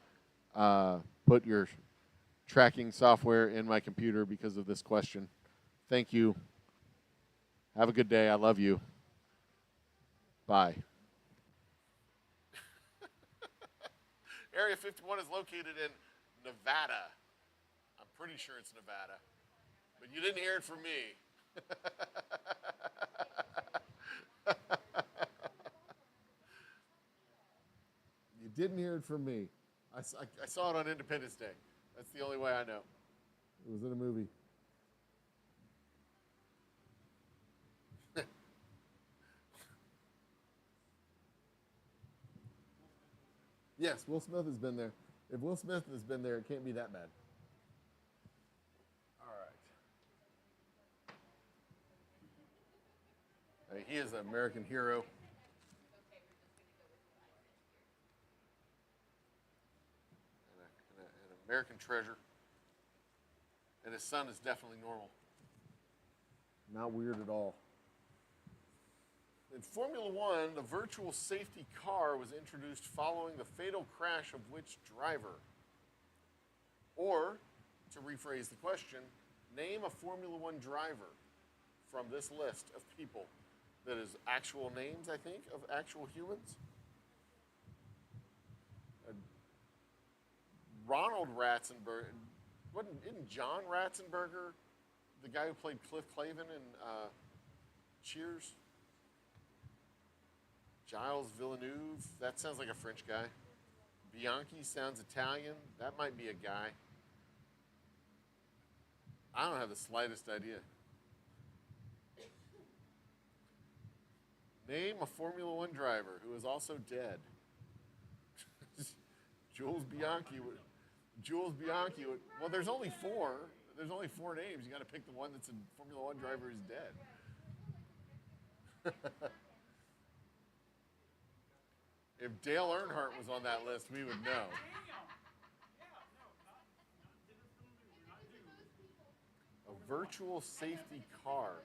put your tracking software in my computer because of this question. Thank you. Have a good day. I love you. Bye. Area 51 is located in Nevada. I'm pretty sure it's Nevada. But you didn't hear it from me. You didn't hear it from me. I saw it on Independence Day. That's the only way I know. It was in a movie. Yes, Will Smith has been there. If Will Smith has been there, it can't be that bad. All right. He is an American hero. An American treasure. And his son is definitely normal. Not weird at all. In Formula One, the virtual safety car was introduced following the fatal crash of which driver? Or, to rephrase the question, name a Formula One driver from this list of people. That is actual names, I think, of actual humans. Ronald Ratzenberger, isn't John Ratzenberger the guy who played Cliff Clavin in Cheers? Giles Villeneuve, that sounds like a French guy. Bianchi sounds Italian. That might be a guy. I don't have the slightest idea. Name a Formula One driver who is also dead. Jules Bianchi. Well, there's only four. There's only four names. You got to pick the one that's a Formula One driver who's dead. If Dale Earnhardt was on that list, we would know. A virtual safety car.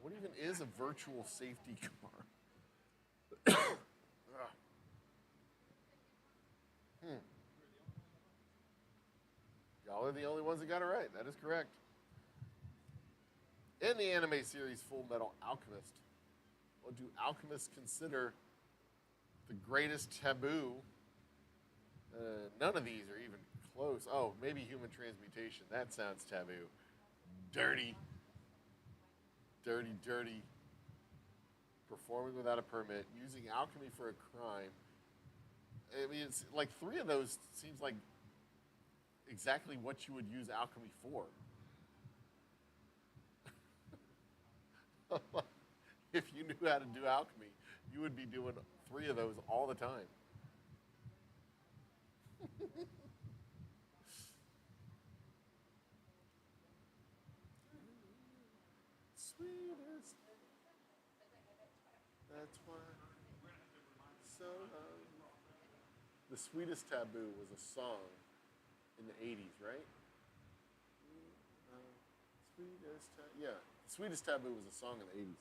What even is a virtual safety car? Y'all are the only ones that got it right. That is correct. In the anime series Full Metal Alchemist, what do alchemists consider the greatest taboo? None of these are even close. Oh, maybe human transmutation. That sounds taboo. Dirty. Dirty, dirty. Performing without a permit. Using alchemy for a crime. I mean, it's like three of those seems like exactly what you would use alchemy for. If you knew how to do alchemy, you would be doing three of those all the time. Sweetest. That's why. So The Sweetest Taboo was a song in the 80s, right? Yeah. The Sweetest Taboo was a song in the 80s.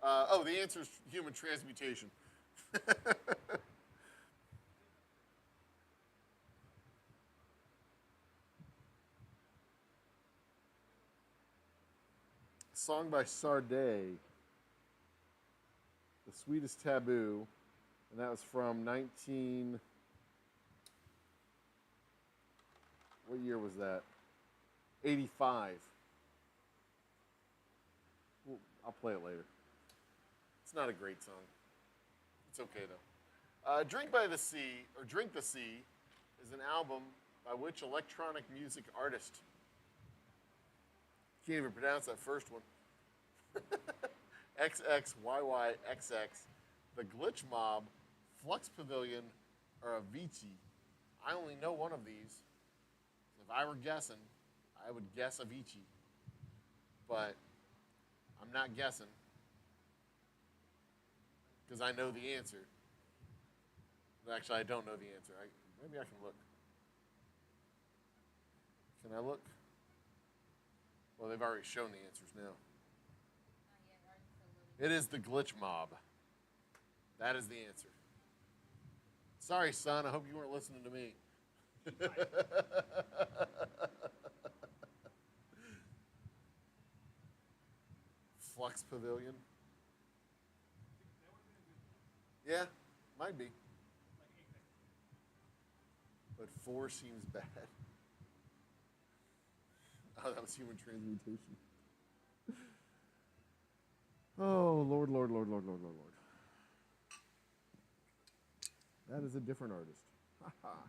Oh, the answer is human transmutation. Song by Sade, The Sweetest Taboo, and that was from 19. What year was that? 85. I'll play it later. It's not a great song. It's okay though. Drink by the Sea, or Drink the Sea, is an album by which electronic music artist? Can't even pronounce that first one. XXYYXX, The Glitch Mob, Flux Pavilion, or Avicii. I only know one of these. If I were guessing, I would guess Avicii. But I'm not guessing because I know the answer. But actually, I don't know the answer. Maybe I can look. Can I look? Well, they've already shown the answers now. It is the Glitch Mob. That is the answer. Sorry, son. I hope you weren't listening to me. Flux Pavilion. Yeah, might be. But 4 seems bad. Oh, that was human transmutation. Oh, Lord, Lord, Lord, Lord, Lord, Lord, Lord. That is a different artist. Ha ha.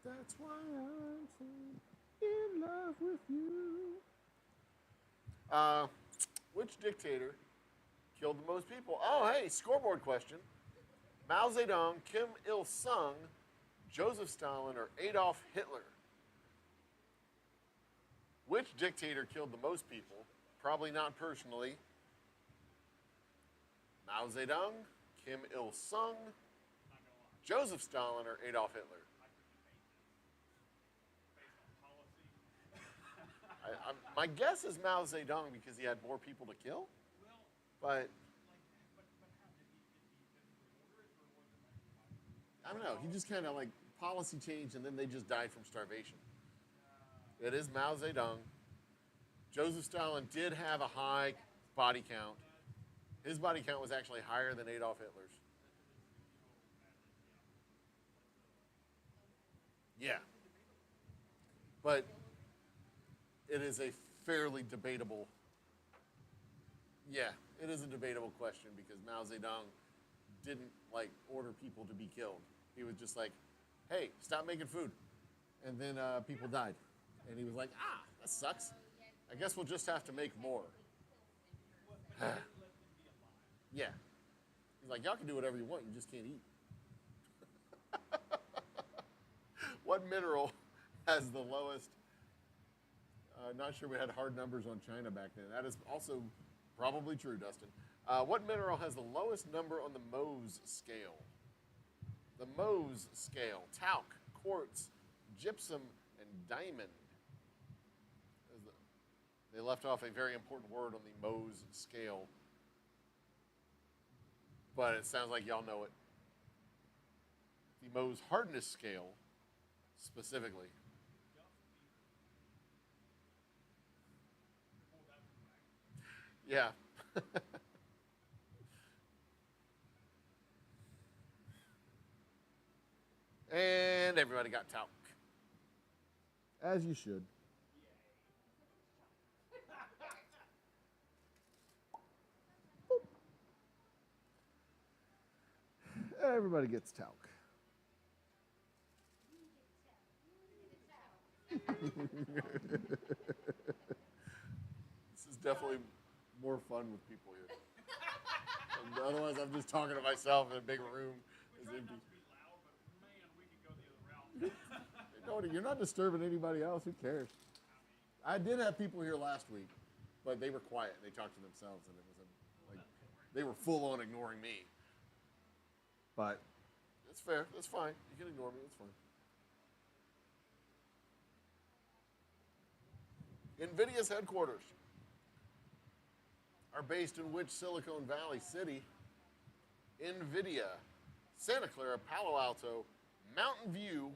That's why I'm so in love with you. Which dictator killed the most people? Oh, hey, scoreboard question. Mao Zedong, Kim Il-sung, Joseph Stalin, or Adolf Hitler? Which dictator killed the most people? Probably not personally. Mao Zedong, Kim Il-sung, Joseph Stalin, or Adolf Hitler? My guess is Mao Zedong because he had more people to kill. But I don't know. He just kind of like policy changed and then they just died from starvation. It is Mao Zedong. Joseph Stalin did have a high body count. His body count was actually higher than Adolf Hitler's. Yeah. But it is a fairly debatable. Yeah, it is a debatable question because Mao Zedong didn't like order people to be killed. He was just like, "Hey, stop making food," and then people died, and he was like, "Ah, that sucks. I guess we'll just have to make more." Yeah, he's like, "Y'all can do whatever you want. You just can't eat." What mineral has the lowest? Not sure we had hard numbers on China back then. That is also probably true, Dustin. What mineral has the lowest number on the Mohs scale? The Mohs scale. Talc, quartz, gypsum, and diamond. They left off a very important word on the Mohs scale. But it sounds like y'all know it. The Mohs hardness scale, specifically. Yeah. And everybody got talc. As you should. Everybody gets talc. This is definitely more fun with people here. Otherwise, I'm just talking to myself in a big room. It's empty. You're not disturbing anybody else. Who cares? I did have people here last week, but they were quiet. They talked to themselves, and it was like they were full on ignoring me. But That's fair. That's fine. You can ignore me. It's fine. NVIDIA's headquarters are based in which Silicon Valley city? NVIDIA, Santa Clara, Palo Alto, Mountain View,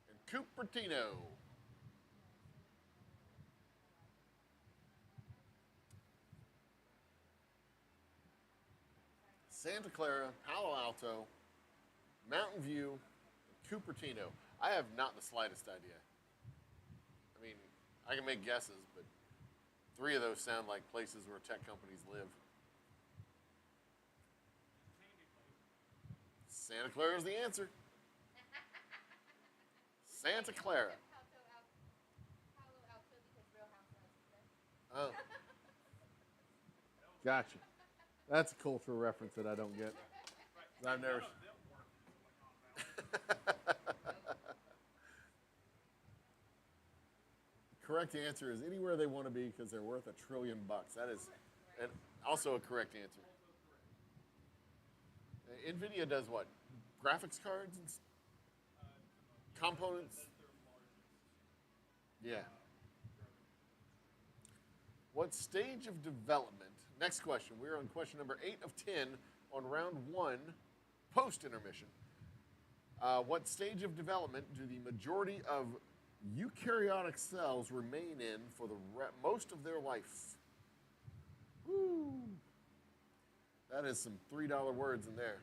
and Cupertino. Santa Clara, Palo Alto, Mountain View, and Cupertino. I have not the slightest idea. I mean, I can make guesses, but 3 of those sound like places where tech companies live. Santa Clara is the answer. Santa Clara. Palo Alto because Real Housewives is there. Oh. Gotcha. That's a cultural reference that I don't get. I've never. Correct answer is anywhere they want to be because they're worth $1 trillion. That is, and also a correct answer. NVIDIA does what? Graphics cards and components? Yeah. What stage of development? Next question. We're on question number 8 of 10 on round 1, post-intermission. What stage of development do the majority of eukaryotic cells remain in for the most of their life? Woo! That is some $3 words in there.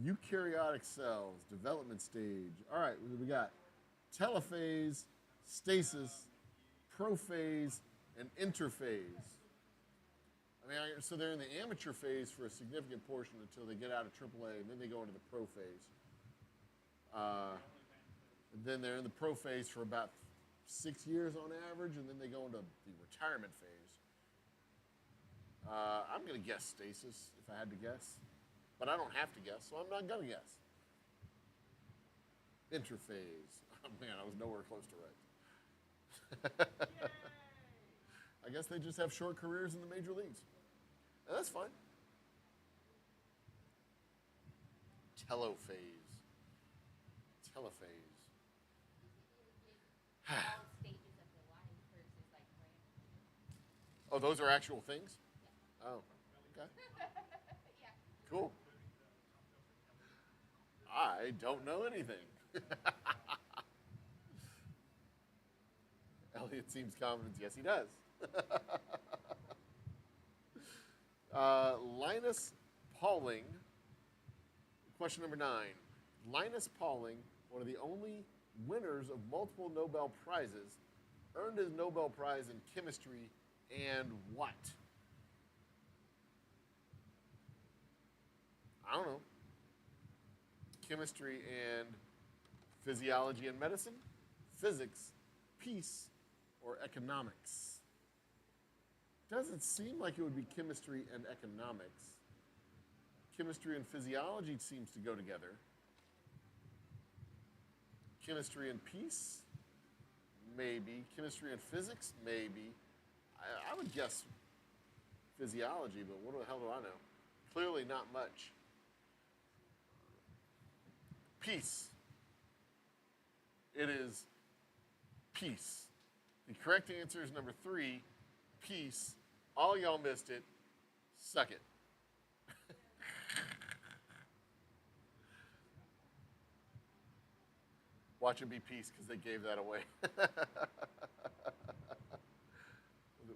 Eukaryotic cells, development stage. All right, we got telophase, stasis, prophase, and interphase. I mean, so they're in the amateur phase for a significant portion until they get out of AAA, and then they go into the prophase. And then they're in the prophase for about 6 years on average, and then they go into the retirement phase. I'm going to guess stasis, if I had to guess. But I don't have to guess, so I'm not going to guess. Interphase. Oh, man, I was nowhere close to right. I guess they just have short careers in the major leagues. And that's fine. Telophase. Telophase. All stages of the life versus like random. Oh, those are actual things? Yeah. Oh, okay. Yeah. Cool. I don't know anything. Elliot seems confident. Yes, he does. Linus Pauling. Question number 9. Linus Pauling, one of the only winners of multiple Nobel Prizes, earned his Nobel Prize in chemistry and what? I don't know. Chemistry and physiology and medicine, physics, peace, or economics? Doesn't seem like it would be chemistry and economics. Chemistry and physiology seems to go together. Chemistry and peace? Maybe. Chemistry and physics? Maybe. I would guess physiology, but what the hell do I know? Clearly not much. Peace. It is peace. The correct answer is number 3, peace. All y'all missed it. Suck it. Watch it be peace because they gave that away.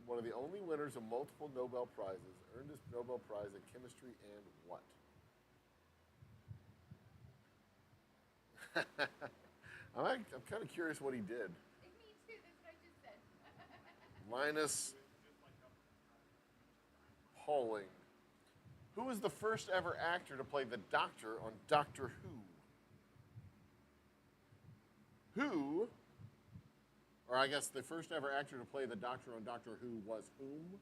One of the only winners of multiple Nobel Prizes earned his Nobel Prize in chemistry and what? I'm kind of curious what he did. Me too. That's what I just said. Linus Pauling. Who was the first ever actor to play the Doctor on Doctor Who? Who, or I guess the first ever actor to play the Doctor on Doctor Who was whom?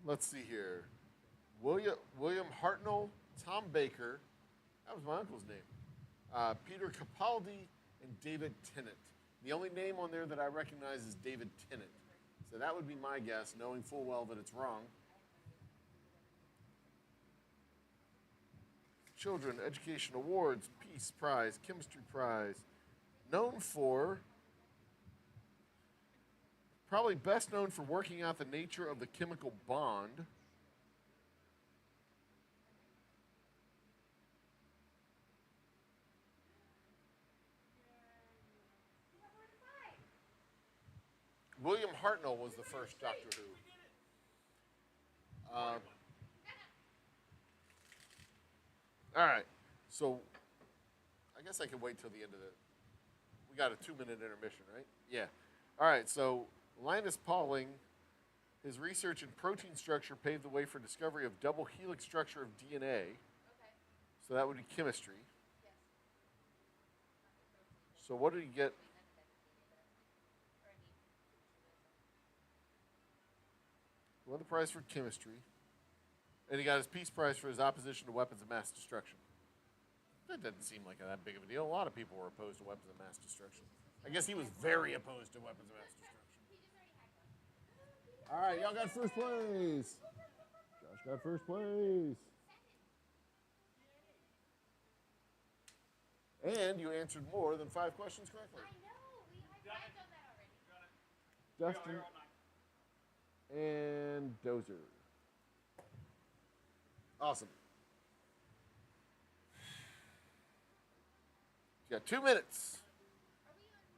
Let's see here. William Hartnell, Tom Baker, that was my uncle's name, Peter Capaldi, and David Tennant. The only name on there that I recognize is David Tennant. So that would be my guess, knowing full well that it's wrong. Children Education Awards, Peace Prize, Chemistry Prize. Known for, probably best known for working out the nature of the chemical bond. William Hartnell was the first Doctor Who. All right, so I guess I can wait till the end of the. We got a 2-minute intermission, right? Yeah. All right, so Linus Pauling, his research in protein structure paved the way for discovery of double helix structure of DNA. Okay. So that would be chemistry. Yes. So what did he get? He won the prize for chemistry, and he got his Peace Prize for his opposition to weapons of mass destruction. That doesn't seem like that big of a deal. A lot of people were opposed to weapons of mass destruction. I guess he was very opposed to weapons of mass destruction. All right, y'all got first place. Josh got first place. And you answered more than 5 questions correctly. I know. I've done that already. Dustin and Dozer. Awesome. You got 2 minutes. Are we on the,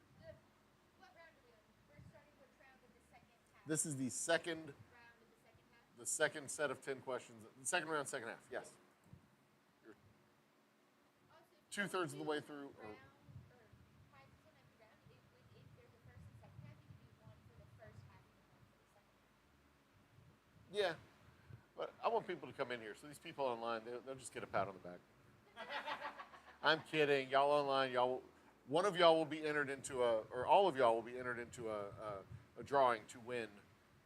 what round are we on? We're starting which round of the second half? This is the second Round of the second half? the second set of 10 questions. The second round, second half. Yes. You're Oh, so 2/3 of the way through. round, or 5% of the round, if there's a first and second half, you can do one for the first half and then one for the second half. Yeah. But I want people to come in here. So these people online, they'll just get a pat on the back. I'm kidding. Y'all online, one of y'all will be entered into or all of y'all will be entered into a drawing to win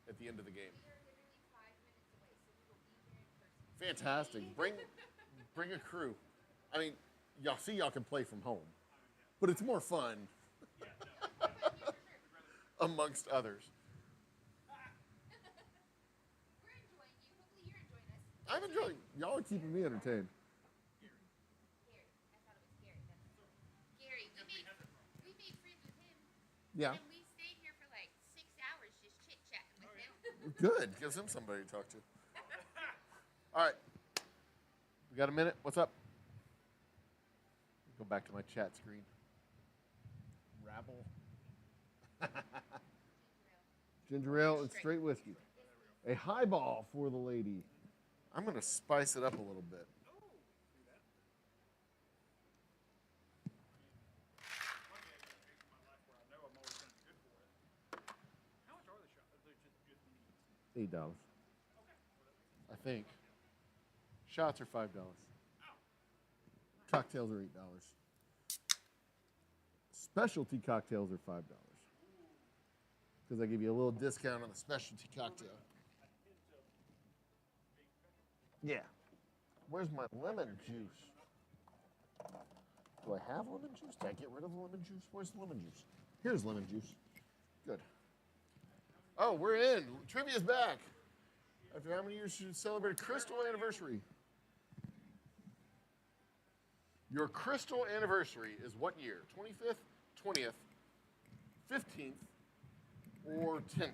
at the end of the game. We are literally 5 minutes away, so we will be here in person. Fantastic. Bring a crew. I mean, y'all can play from home, but it's more fun amongst others. We're enjoying you. Hopefully you're enjoying us. I'm enjoying. Y'all are keeping me entertained. Gary. I thought it was Gary. That's Gary. We made friends with him. Yeah. And we stayed here for like 6 hours just chit-chatting with him. Good. Gives him somebody to talk to. All right. We got a minute. What's up? Go back to my chat screen. Rabble. Ginger ale and straight whiskey. A highball for the lady. I'm going to spice it up a little bit. $8. I think. Shots are $5. Cocktails are $8. Specialty cocktails are $5. Because I give you a little discount on the specialty cocktail. Yeah. Where's my lemon juice? Do I have lemon juice? Did I get rid of the lemon juice? Where's the lemon juice? Here's lemon juice. Good. Oh, we're in. Trivia's back. After how many years you celebrate Crystal anniversary? Your Crystal anniversary is what year? 25th, 20th, 15th, or 10th?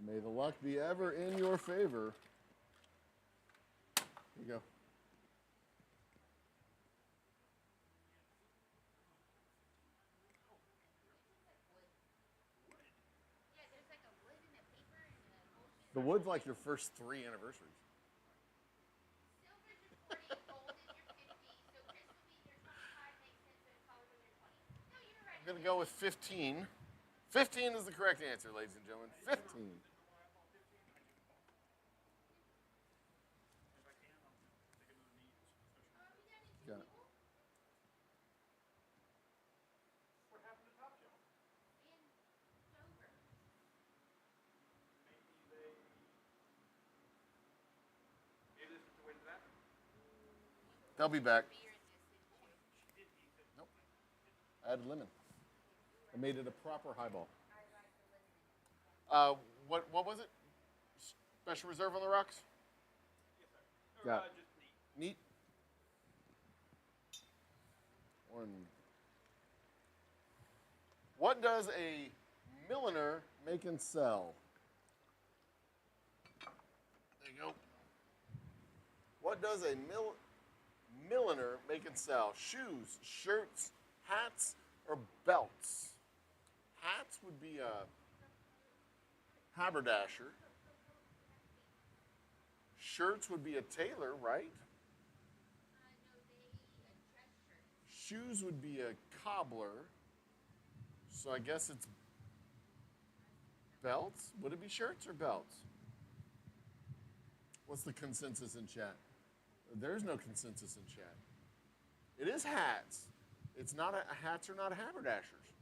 May the luck be ever in your favor. Here you go. Yeah, there's like a wood and a paper and a ocean. The wood's like your first 3 anniversaries. Silver's your 40, gold is your 50, so crystal being your 25 makes sense, but it's always when you're 20. No, you're right. I'm going to go with 15. 15 is the correct answer, ladies and gentlemen. 15. Got it. What happened to Top Shelf? And Dover. Maybe this is the way to that. They'll be back. Beer and this and Nope. added lemon. I made it a proper highball. What was it? Special reserve on the rocks? Or, Got just neat. neat. One. What does a milliner make and sell? There you go. What does a milliner make and sell? Shoes, shirts, hats, or belts? Hats would be a haberdasher. Shirts would be a tailor, right? Shoes would be a cobbler. So I guess it's belts. Would it be shirts or belts? What's the consensus in chat? There's no consensus in chat. It is hats. It's not hats are not haberdashers.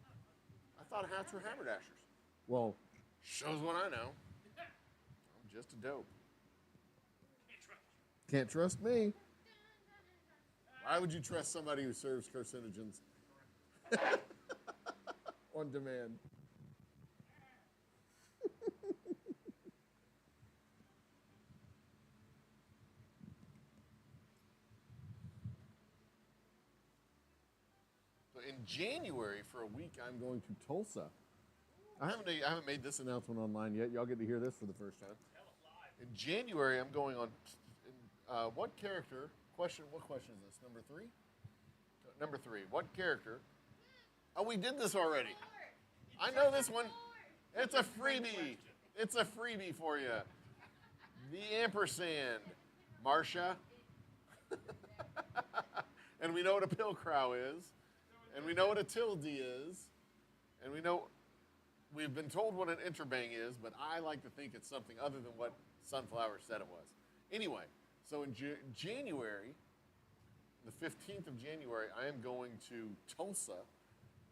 I thought hats were haberdashers. Well, shows what I know. I'm just a dope. Can't trust me. Why would you trust somebody who serves carcinogens on demand? So in January, for a week, I'm going to Tulsa. I haven't made this announcement online yet. Y'all get to hear this for the first time. In January, I'm going on. What character? What question is this? Number 3? Number 3. What character? Oh, we did this already. I know this one. It's a freebie. It's a freebie for you. The ampersand. Marcia. And we know what a pilcrow is. And we know what a tilde is. And we've been told what an interbang is, but I like to think it's something other than what Sunflower said it was. Anyway, so in January, the 15th of January, I am going to Tulsa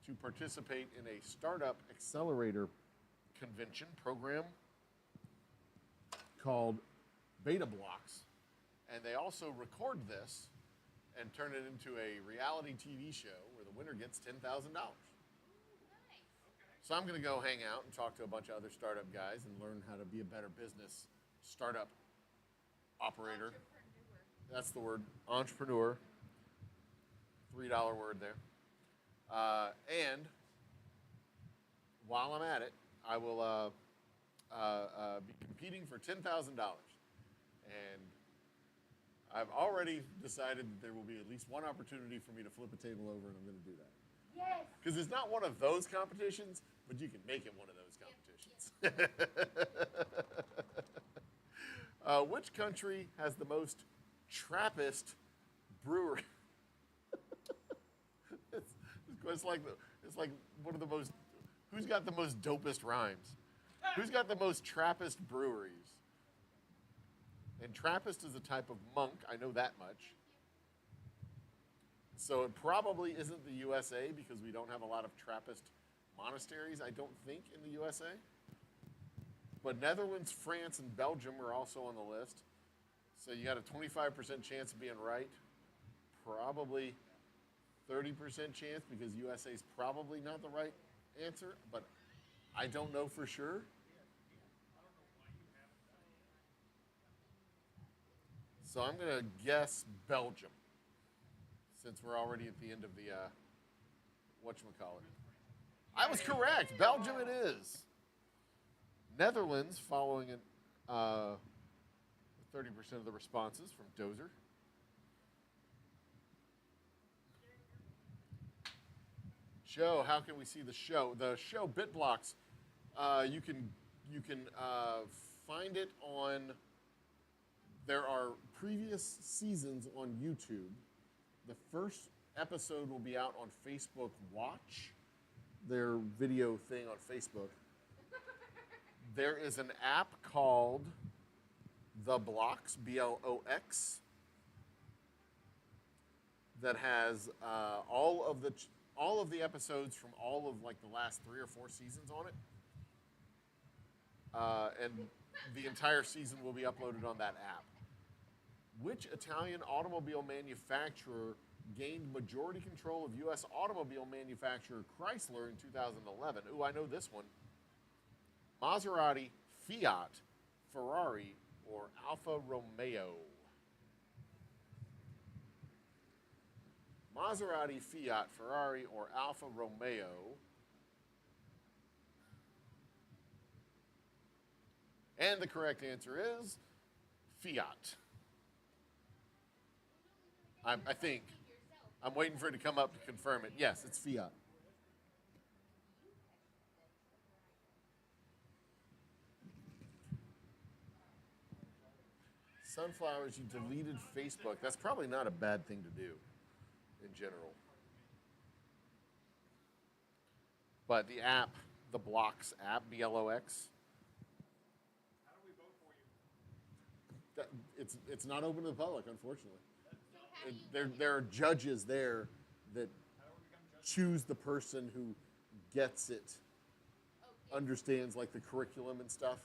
to participate in a startup accelerator convention program called Beta Blocks. And they also record this and turn it into a reality TV show where the winner gets $10,000. So I'm going to go hang out and talk to a bunch of other startup guys and learn how to be a better business startup operator. That's the word, entrepreneur. $3 word there. And while I'm at it, I will be competing for $10,000. And I've already decided that there will be at least one opportunity for me to flip a table over, and I'm going to do that. Yes. Because it's not one of those competitions, but you can make it one of those competitions. Which country has the most Trappist brewery? it's like one of the most. Who's got the most dopest rhymes? Who's got the most Trappist breweries? And Trappist is a type of monk. I know that much. So it probably isn't the USA because we don't have a lot of Trappist monasteries, I don't think, in the USA. But Netherlands, France, and Belgium are also on the list. So you got a 25% chance of being right. Probably 30% chance because USA is probably not the right answer, but I don't know for sure. So I'm going to guess Belgium, since we're already at the end of the, whatchamacallit. I was correct. Belgium it is. Netherlands, following it, 30% of the responses from Dozer. Joe, how can we see the show? The show BitBlocks, you can find it on. There are previous seasons on YouTube. The first episode will be out on Facebook Watch, their video thing on Facebook. There is an app called The Blocks, BLOX, that has all of the episodes from all of like the last 3 or 4 seasons on it, and the entire season will be uploaded on that app. Which Italian automobile manufacturer gained majority control of U.S. automobile manufacturer Chrysler in 2011? Ooh, I know this one. Maserati, Fiat, Ferrari, or Alfa Romeo? Maserati, Fiat, Ferrari, or Alfa Romeo? And the correct answer is Fiat. I think. I'm waiting for it to come up to confirm it. Yes, it's Fiat. Sunflowers, you deleted Facebook. That's probably not a bad thing to do in general. But the app, the Blocks app, BLOX, How do we vote for you? it's not open to the public, unfortunately. So how do you There are judges there that How do we become judges? choose the person who gets it, okay. understands like the curriculum and stuff.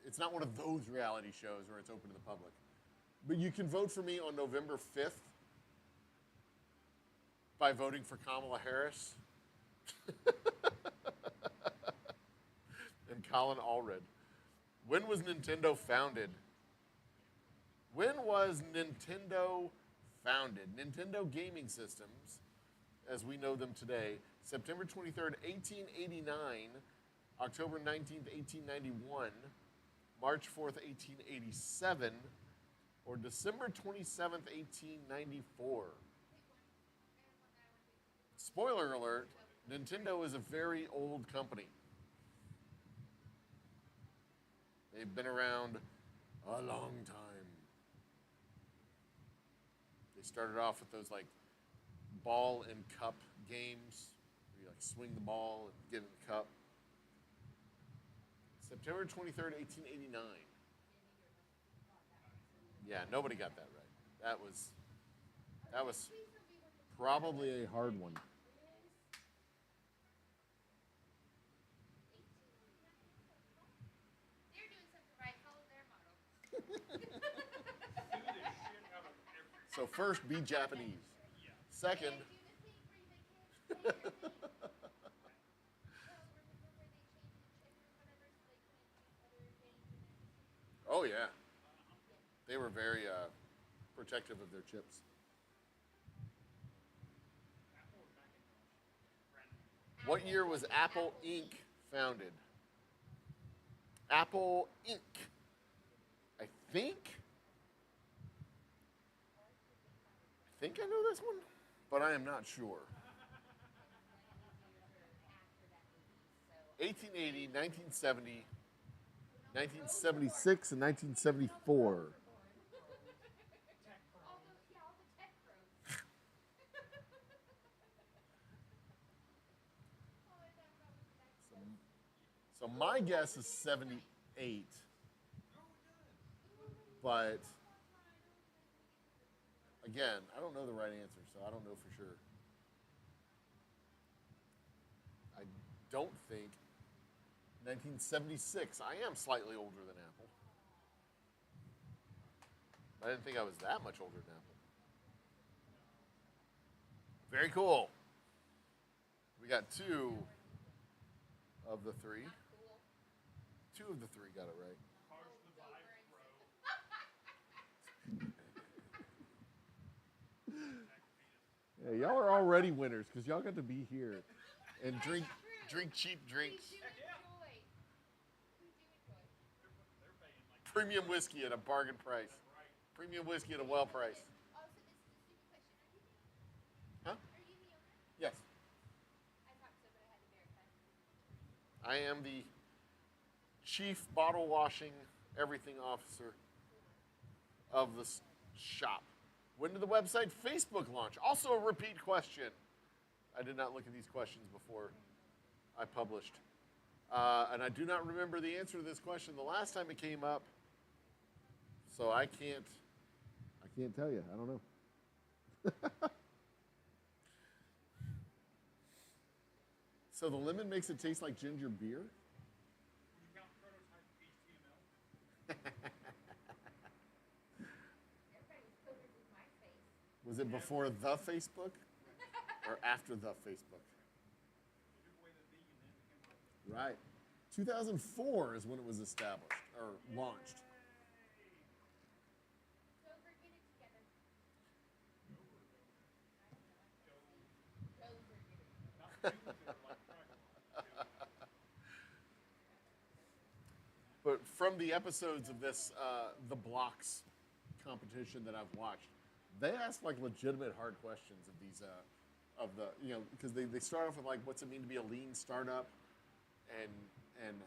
It's not one of those reality shows where it's open to the public. But you can vote for me on November 5th by voting for Kamala Harris and Colin Allred. When was Nintendo founded? When was Nintendo founded? Nintendo Gaming Systems, as we know them today, September 23rd, 1889, October 19th, 1891, March 4th, 1887, or December 27th, 1894. Spoiler alert, Nintendo is a very old company. They've been around a long time. They started off with those like ball and cup games where you like swing the ball and get in the cup. September 23rd, 1889. Yeah, nobody got that right. That was probably a hard one. They're doing something right. Follow their model. Sue the shit out of everything. So first, be Japanese. Yeah. Second, And do the thing where the kids play the thing. Remember where they changed the chip or whatever so they couldn't use other games and everything? oh yeah, they were very protective of their chips. Apple or Macintosh? Brandon. What year was Apple Inc. founded? Apple Inc. I think I know this one, but I am not sure. 1880, 1970, 1976, and 1974. All the tech bros. So my guess is 78, but again, I don't know the right answer, so I don't know for sure. I don't think 1976. I am slightly older than Apple. I didn't think I was that much older than Apple. Very cool. We got two of the three. Two of the three got it right. Cars the vibe, bro. Yeah, y'all are already winners because y'all got to be here and drink cheap drinks. We do enjoy. We do enjoy. They're paying like Premium whiskey at a bargain price. right. Premium whiskey at a well price. Also, this is a stupid question. Huh? Are you the owner? Yes. I thought so, but I had to verify. I am the chief bottle washing everything officer of the shop. When did the website Facebook launch? Also a repeat question. I did not look at these questions before I published. And I do not remember the answer to this question the last time it came up. So I can't tell you. I don't know. So the lemon makes it taste like ginger beer? Would you count prototype HTML? Everybody was coded with my face. Was it before the Facebook or after the Facebook? Right. 2004 is when it was established or launched. Go forget it together. Go forget it. But from the episodes of this, the blocks competition that I've watched, they ask like legitimate hard questions of these, of the, because they start off with like, what's it mean to be a lean startup, and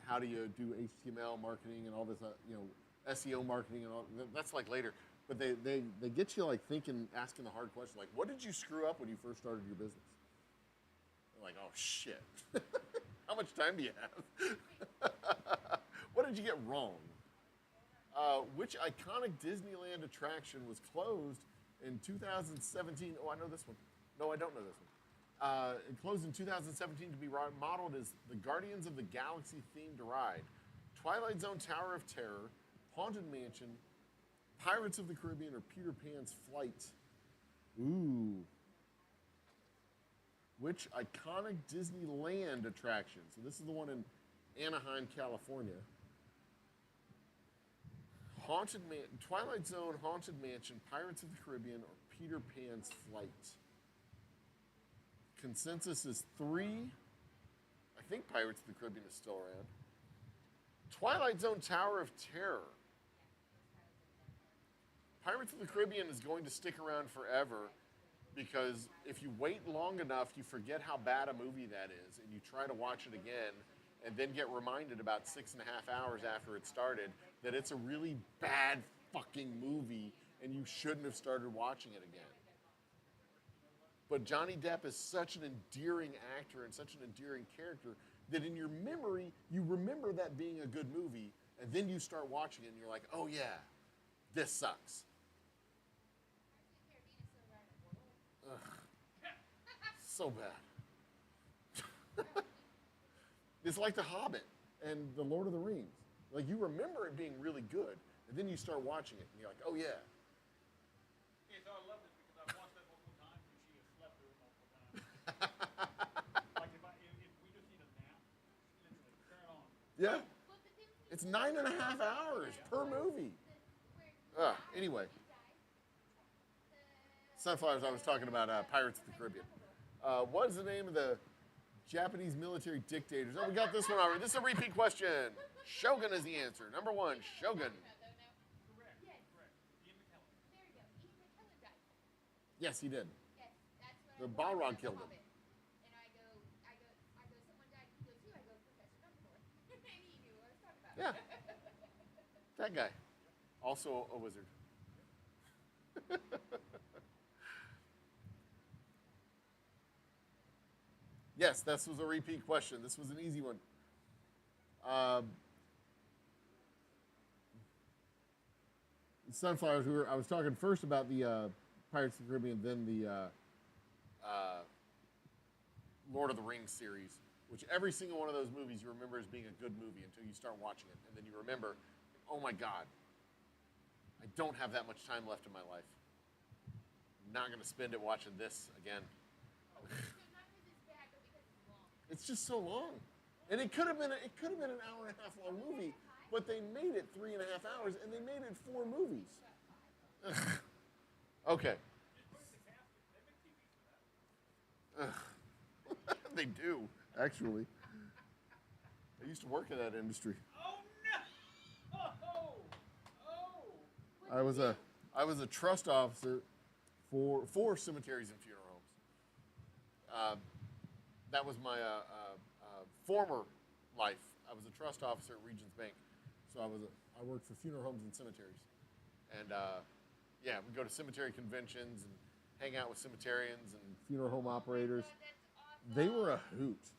how do you do HTML marketing and all this, SEO marketing and all. That's like later, but they get you like thinking, asking the hard question, like, what did you screw up when you first started your business? They're like, oh shit, how much time do you have? What did you get wrong? Which iconic Disneyland attraction was closed in 2017? Oh, I know this one. No, I don't know this one. It closed in 2017 to be modeled as the Guardians of the Galaxy themed ride. Twilight Zone Tower of Terror, Haunted Mansion, Pirates of the Caribbean, or Peter Pan's Flight. Ooh. Which iconic Disneyland attraction? So this is the one in Anaheim, California. Twilight Zone, Haunted Mansion, Pirates of the Caribbean, or Peter Pan's Flight. Consensus is 3. I think Pirates of the Caribbean is still around. Twilight Zone Tower of Terror. Pirates of the Caribbean is going to stick around forever because if you wait long enough, you forget how bad a movie that is, and you try to watch it again, and then get reminded about 6.5 hours after it started that it's a really bad fucking movie and you shouldn't have started watching it again. But Johnny Depp is such an endearing actor and such an endearing character that in your memory, you remember that being a good movie, and then you start watching it and you're like, oh yeah, this sucks. Ugh. So bad. It's like The Hobbit and The Lord of the Rings. Like, you remember it being really good, and then you start watching it, and you're like, oh, yeah. Yeah, so I love this because I've watched that multiple times, and she has slept through it multiple times. Like, if we just need a nap, literally, turn it on. Yeah. It's 9.5 hours per movie. Anyway. Sunflowers, I was talking about Pirates of the Caribbean. What is the name of the Japanese military dictators? Oh, we got this one already. This is a repeat question. Shogun is the answer. Number 1, Shogun. Correct. Ian McKellen. There you go. Ian McKellen died. Yes, he did. Yes, that's what The I Balrog watched killed The him. Hobbit. And I go, someone died. He goes, who? I go, Professor Dumbledore. And he knew what I was talking about. Yeah. That guy. Also a wizard. Yes, this was a repeat question. This was an easy one. Sunflowers, I was talking first about the Pirates of the Caribbean, then the Lord of the Rings series, which every single one of those movies you remember as being a good movie until you start watching it. And then you remember, oh my God, I don't have that much time left in my life. I'm not going to spend it watching this again. So not because it's bad, but because it's long. It's just so long. And it could have been an hour and a half long movie, but they made it 3.5 hours, and they made it 4 movies. Okay. They do, actually. I used to work in that industry. Oh, no! Oh! I was a trust officer for cemeteries and funeral homes. That was my former life. I was a trust officer at Regions Bank, so I worked for funeral homes and cemeteries, and yeah, we go to cemetery conventions and hang out with cemeterians and funeral home operators. They were a hoot.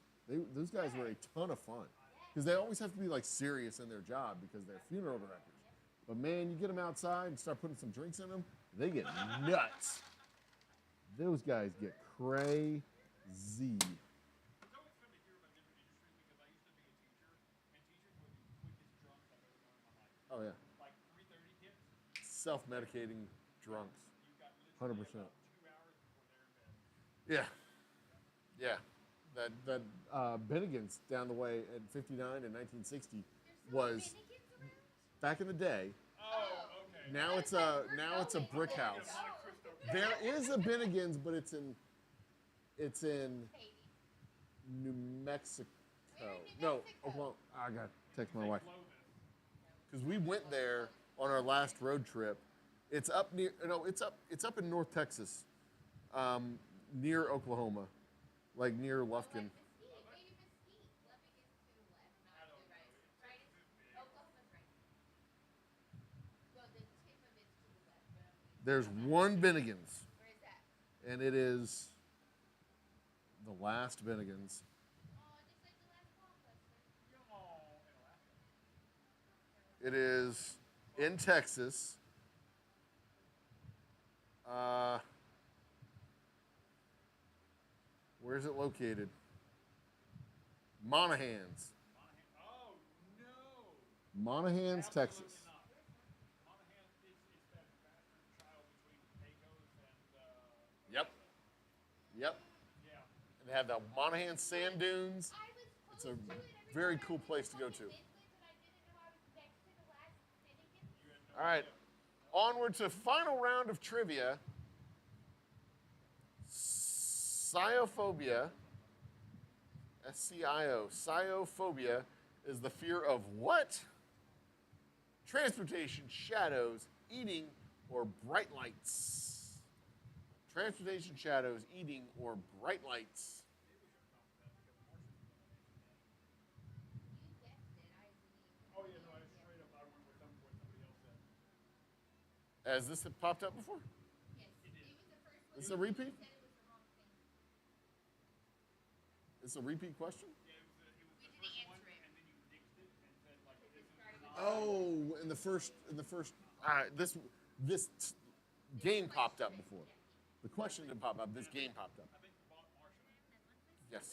Those guys were a ton of fun because they always have to be like serious in their job because they're funeral directors. But man, you get them outside and start putting some drinks in them, they get nuts. Those guys get crazy. It's always fun to hear about different industries because I used to be a teacher, and teachers were the quickest drunks I've ever known in my life. Oh yeah. Like 3:30 kids, Self-medicating drunks. you've got 100%. literally about 2 Yeah. Yeah. That Bennigan's down the way at 59 in 1960 was Finnegans around? back in the day. Oh, okay. Now it's a brick house. Monte Cristo. There is a Bennigan's, but it's in Haiti. New Mexico. Where in New No, Mexico? Oklahoma. I got to text my wife Clovis. because we went there on our last road trip. It's up near. No, it's up in North Texas, near Oklahoma, like near Lufkin. Mesquite. Maybe Mesquite. Lubbock is to the left. Not to the right. Right is Oklahoma's right. Well, the tip of it's to the left, but There's one Bennigan's, where is that? and it is the last Bennigan's. Oh, just like the last blockbuster. Oh, in Alaska. It is in Texas. Where's it located? Monahans. Oh, no. Monahans, Texas. Absolutely not. Monahan is that bastard child between Pecos and, Yep. Yep. yeah. And they have the Monahan sand dunes. I was It's close a to it. Every very time I cool was place to go fucking to. Midland, but I didn't know I was next to the last Finnegans. All right. Onward to final round of trivia. Sciophobia, S-C-I-O, sciophobia is the fear of what? Transportation, shadows, eating, or bright lights. Transportation, shadows, eating, or bright lights. You guessed it. I believe. Oh, yeah, no, I straight up, I remember what somebody else said. Has this popped up before? Yes, it was the first one. This is a repeat? You said it was the wrong thing. It's a repeat question? Yeah, it was the We first didn't one, answer it. and then you nixed it and said, like, this is started with not. Oh, in the first, this game popped up before. The question didn't pop up. This game popped up. I think Marshall. Yes.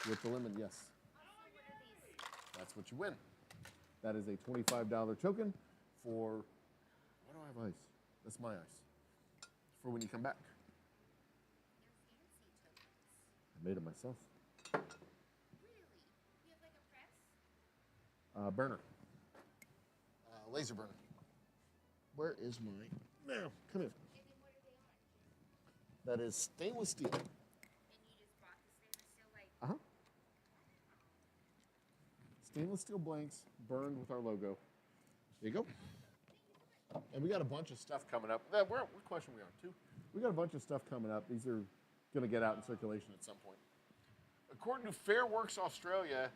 With the lemon, yes. Also, what are these? That's what you win. That is a $25 token for. Why do I have ice? That's my ice. For when you come back. They're fancy tokens. I made it myself. Really? You have like a press? Burner. Laser burner. Where is my? Now, come here. And then what are they on? That is stainless steel. And you just bought the stainless steel like. Uh huh. Stainless steel blanks burned with our logo. There you go. And we got a bunch of stuff coming up. What question are we on? 2? We got a bunch of stuff coming up. These are going to get out in circulation at some point. According to Fair Works Australia,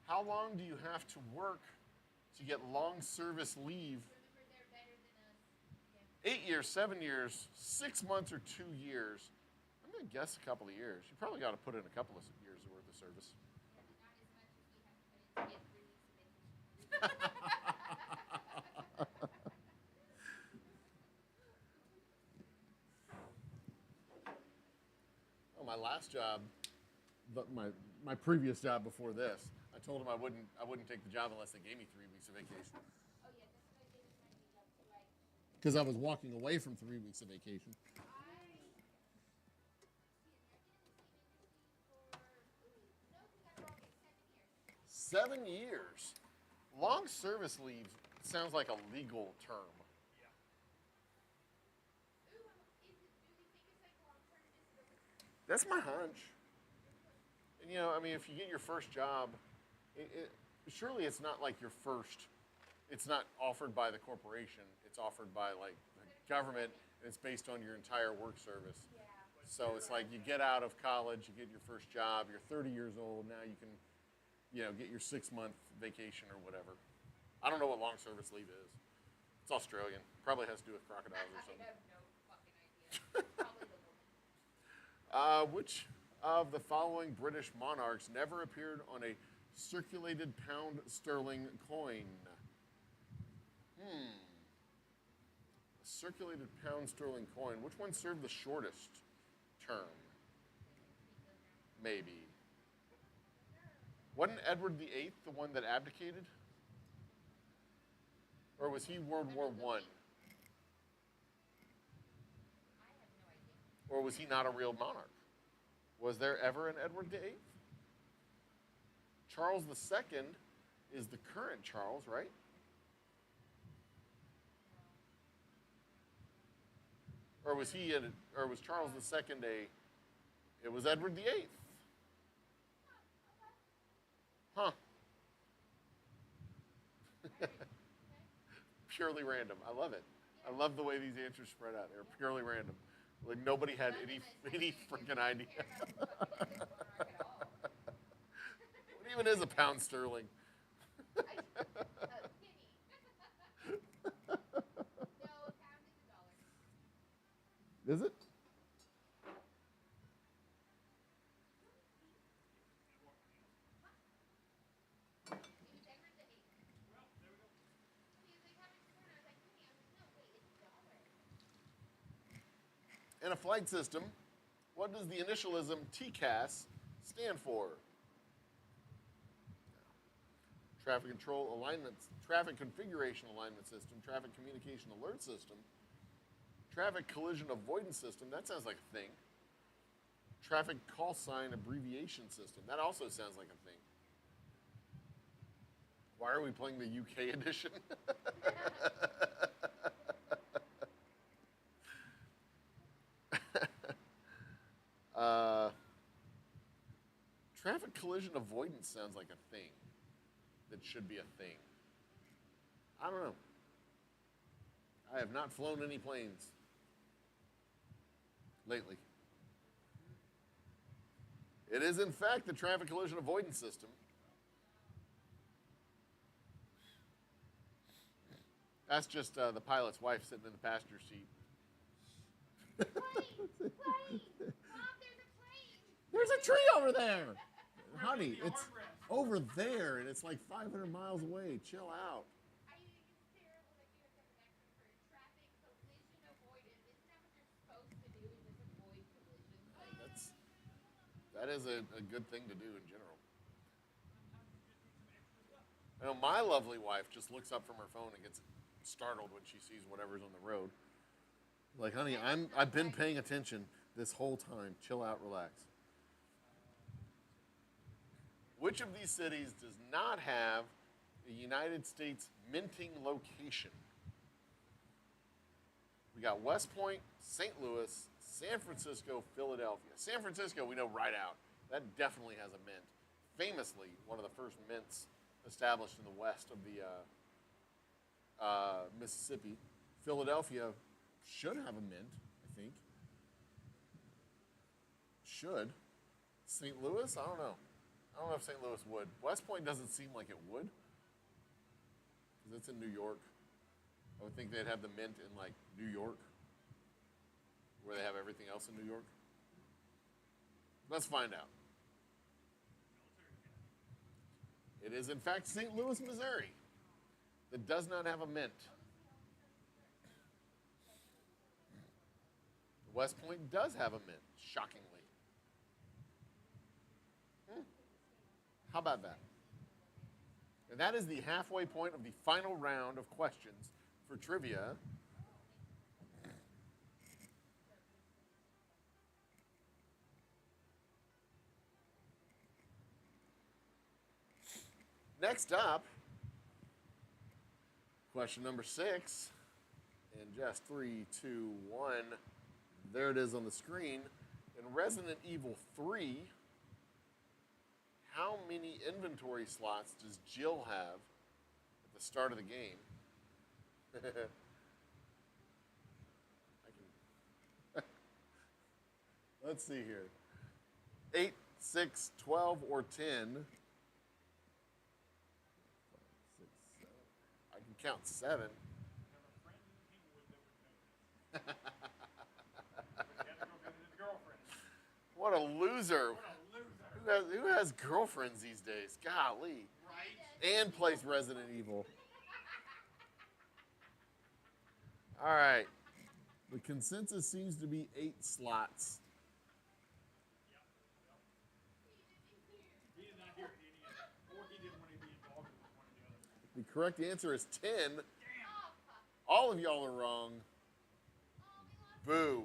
how long do you have to work to get long service leave? Remember, they're better than us. 8 Yeah. years, 7 years, 6 months, or 2 years? I'm going to guess a couple of years. You probably got to put in a couple of years worth of service. Yeah, but not as much as we have to put in to get 3 weeks of vacation. Well, my last job, my previous job before this, I told them I wouldn't take the job unless they gave me 3 weeks of vacation. Oh yeah, that's what I did with my new job too. Because I was walking away from 3 weeks of vacation. See, and I've been in the same industry for no, we got it wrong. It's 7 years. 7 years. Long service leave sounds like a legal term. Ooh, do we think it's like long-term disability? That's my hunch. And you know, I mean, if you get your first job, surely it's not like your first. It's not offered by the corporation. It's offered by like the government, and it's based on your entire work service. Yeah. So it's like you get out of college, you get your first job, you're 30 years old, now you can, you know, get your 6-month vacation or whatever. I don't know what long service leave is. It's Australian. Probably has to do with crocodiles or I something. have no fucking idea. Probably the woman. Which of the following British monarchs never appeared on a circulated pound sterling coin? A circulated pound sterling coin. Which one served the shortest term? Maybe. Wasn't Edward VIII the one that abdicated? Or was he World War I? I have no idea. Or was he not a real monarch? Was there ever an Edward VIII? Charles II is the current Charles, right? Or was or was Charles II it was Edward VIII? Huh. Purely random. I love it. I love the way these answers spread out. They're purely random. Like nobody had any freaking idea. What even is a pound sterling? Penny. No, a pound is $1. Is it? It was Edward the Eighth. He was like, how much corn? I was like, penny. I was like, no, wait, it's $1. In a flight system, what does the initialism TCAS stand for? Traffic control alignment, traffic configuration alignment system, traffic communication alert system, traffic collision avoidance system. That sounds like a thing. Traffic call sign abbreviation system. That also sounds like a thing. Why are we playing the UK edition? Traffic collision avoidance sounds like a thing that should be a thing. I don't know. I have not flown any planes lately. It is, in fact, the traffic collision avoidance system. That's just the pilot's wife sitting in the passenger seat. Plane! Mom, there's a plane! There's a tree over there. Honey, it's over there and it's like 500 miles away. Chill out. I think it's terrible that you have to have an extra for traffic collision avoidance. Isn't that what you're supposed to do? Is just avoid collisions? That is a good thing to do in general. I know my lovely wife just looks up from her phone and gets startled when she sees whatever's on the road. Like, honey, I've been paying attention this whole time. Chill out, relax. Which of these cities does not have a United States minting location? We got West Point, St. Louis, San Francisco, Philadelphia. San Francisco, we know right out. That definitely has a mint. Famously, one of the first mints established in the west of the Mississippi. Philadelphia should have a mint, I think. Should. St. Louis? I don't know. I don't know if St. Louis would. West Point doesn't seem like it would, because it's in New York. I would think they'd have the mint in, like, New York, where they have everything else in New York. Let's find out. It is, in fact, St. Louis, Missouri, that does not have a mint. West Point does have a mint, shockingly. How about that? And that is the halfway point of the final round of questions for trivia. Next up, question number 6. In just 3, 2, 1. There it is on the screen. In Resident Evil 3, how many inventory slots does Jill have at the start of the game? Let's see here. 8, 6, 12, or 10. 5, 6, 7. I can count 7. What a loser. Who has girlfriends these days? Golly. Right? And plays Resident Evil. All right. The consensus seems to be 8 slots. He did not hear any of it. Or he didn't want to be involved with one or the other. The correct answer is 10. Damn. All of y'all are wrong. Boo.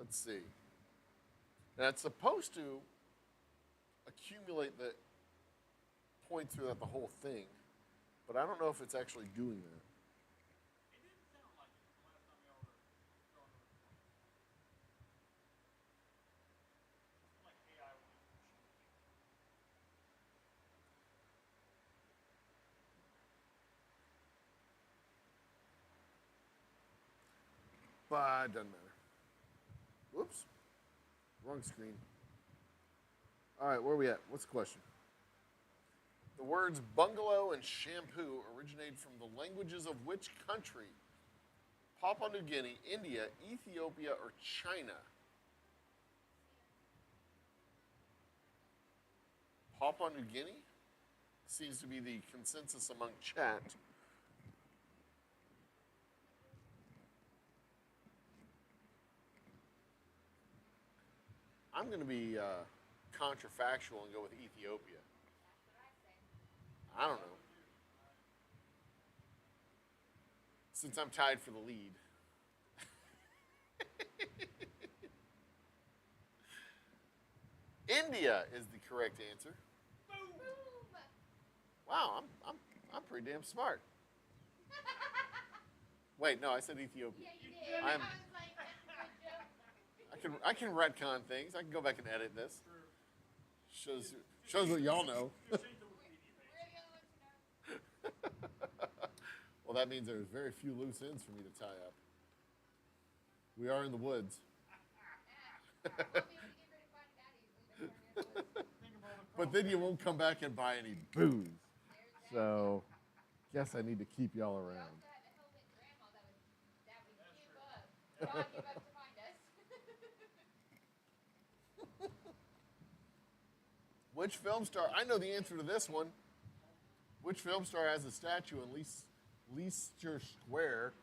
Let's see. Now it's supposed to accumulate the points throughout the whole thing, but I don't know if it's actually doing that. It didn't sound like it the last time y'all were throwing those points. It's like AI was just machine. But it doesn't matter. Whoops. Wrong screen. All right, where are we at? What's the question? The words bungalow and shampoo originate from the languages of which country? Papua New Guinea, India, Ethiopia, or China? Papua New Guinea seems to be the consensus among chat. I'm going to be contrafactual and go with Ethiopia. I don't know. Since I'm tied for the lead. India is the correct answer. Boom. Wow, I'm pretty damn smart. Wait, no, I said Ethiopia. Yeah, you did. I'm- I was like, that's a good joke. I can retcon things. I can go back and edit this. Shows what y'all know. Just change the Wikipedia page. We're the only ones who know. Well, that means there's very few loose ends for me to tie up. We are in the woods. I'll be able to get rid of Fun Daddies. Think of all the But then you won't come back and buy any booze. So, guess I need to keep y'all We around. also had the helmet grandma that would give up. God give up to find us. Which film star? I know the answer to this one. Which film star has a statue in Leicester Square?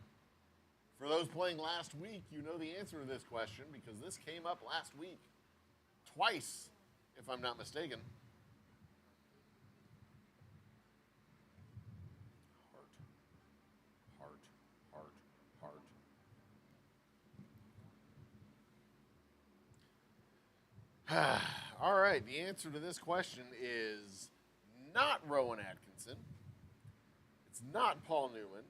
For those playing last week, you know the answer to this question because this came up last week. Twice, if I'm not mistaken. Heart. All right, the answer to this question is not Rowan Atkinson. It's not Paul Newman.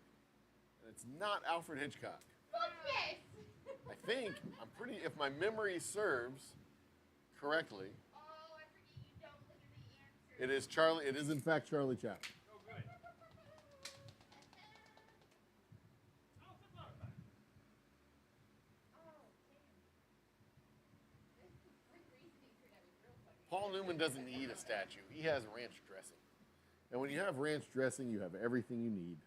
And it's not Alfred Hitchcock. Fuck yes. If my memory serves correctly, Oh, I forget you don't look at the answer. it is Charlie. It is in fact Charlie Chaplin. Oh, good. Oh, it's not bad. Oh, damn. This reasoning turned out to be real funny. Paul Newman doesn't need a statue. He has ranch dressing. And when you have ranch dressing, you have everything you need.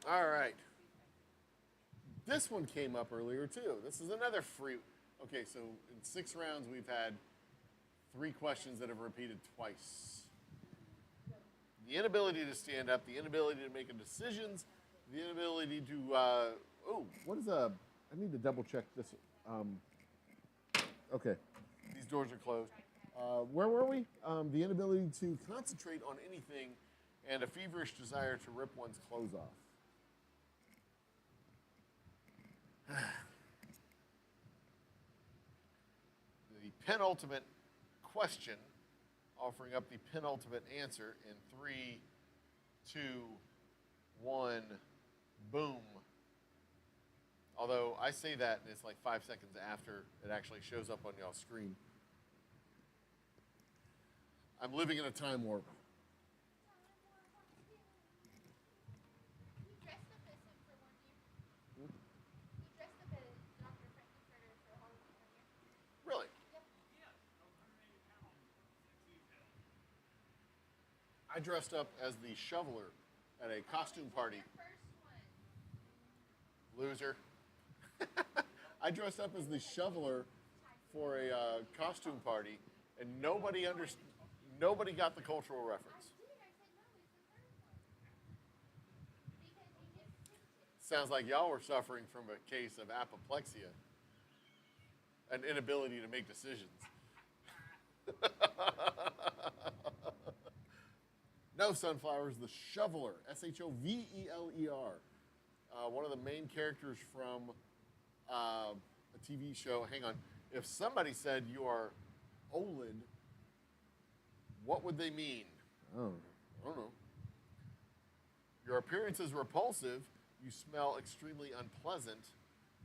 All right. This one came up earlier too. This is another free. Okay, so in 6 rounds, we've had 3 questions that have repeated twice. The inability to stand up, the inability to make decisions, the inability to. I need to double check this. Okay, these doors are closed. Where were we? The inability to concentrate on anything and a feverish desire to rip one's clothes off. The penultimate question, offering up the penultimate answer in 3, 2, 1, boom. Although I say that and it's like 5 seconds after it actually shows up on y'all's screen. I'm living in a time warp. He dressed up as him for 1 year. He dressed up as Dr. Frankenfurter for Halloween 1 year. Really? Yep. Yes, I was 180 pounds. Sexy as hell. I dressed up as the shoveler at a costume party. The first one. Loser. I dressed up as the shoveler for a costume party, and nobody got the cultural reference. I did. I said no. It's the third one. Because you just picked it. Sounds like y'all were suffering from a case of apoplexia. an inability to make decisions. No sunflowers, the shoveler, Shoveler. One of the main characters from a TV show. Hang on. If somebody said you are OLED, what would they mean? Oh, I don't know. Your appearance is repulsive. You smell extremely unpleasant.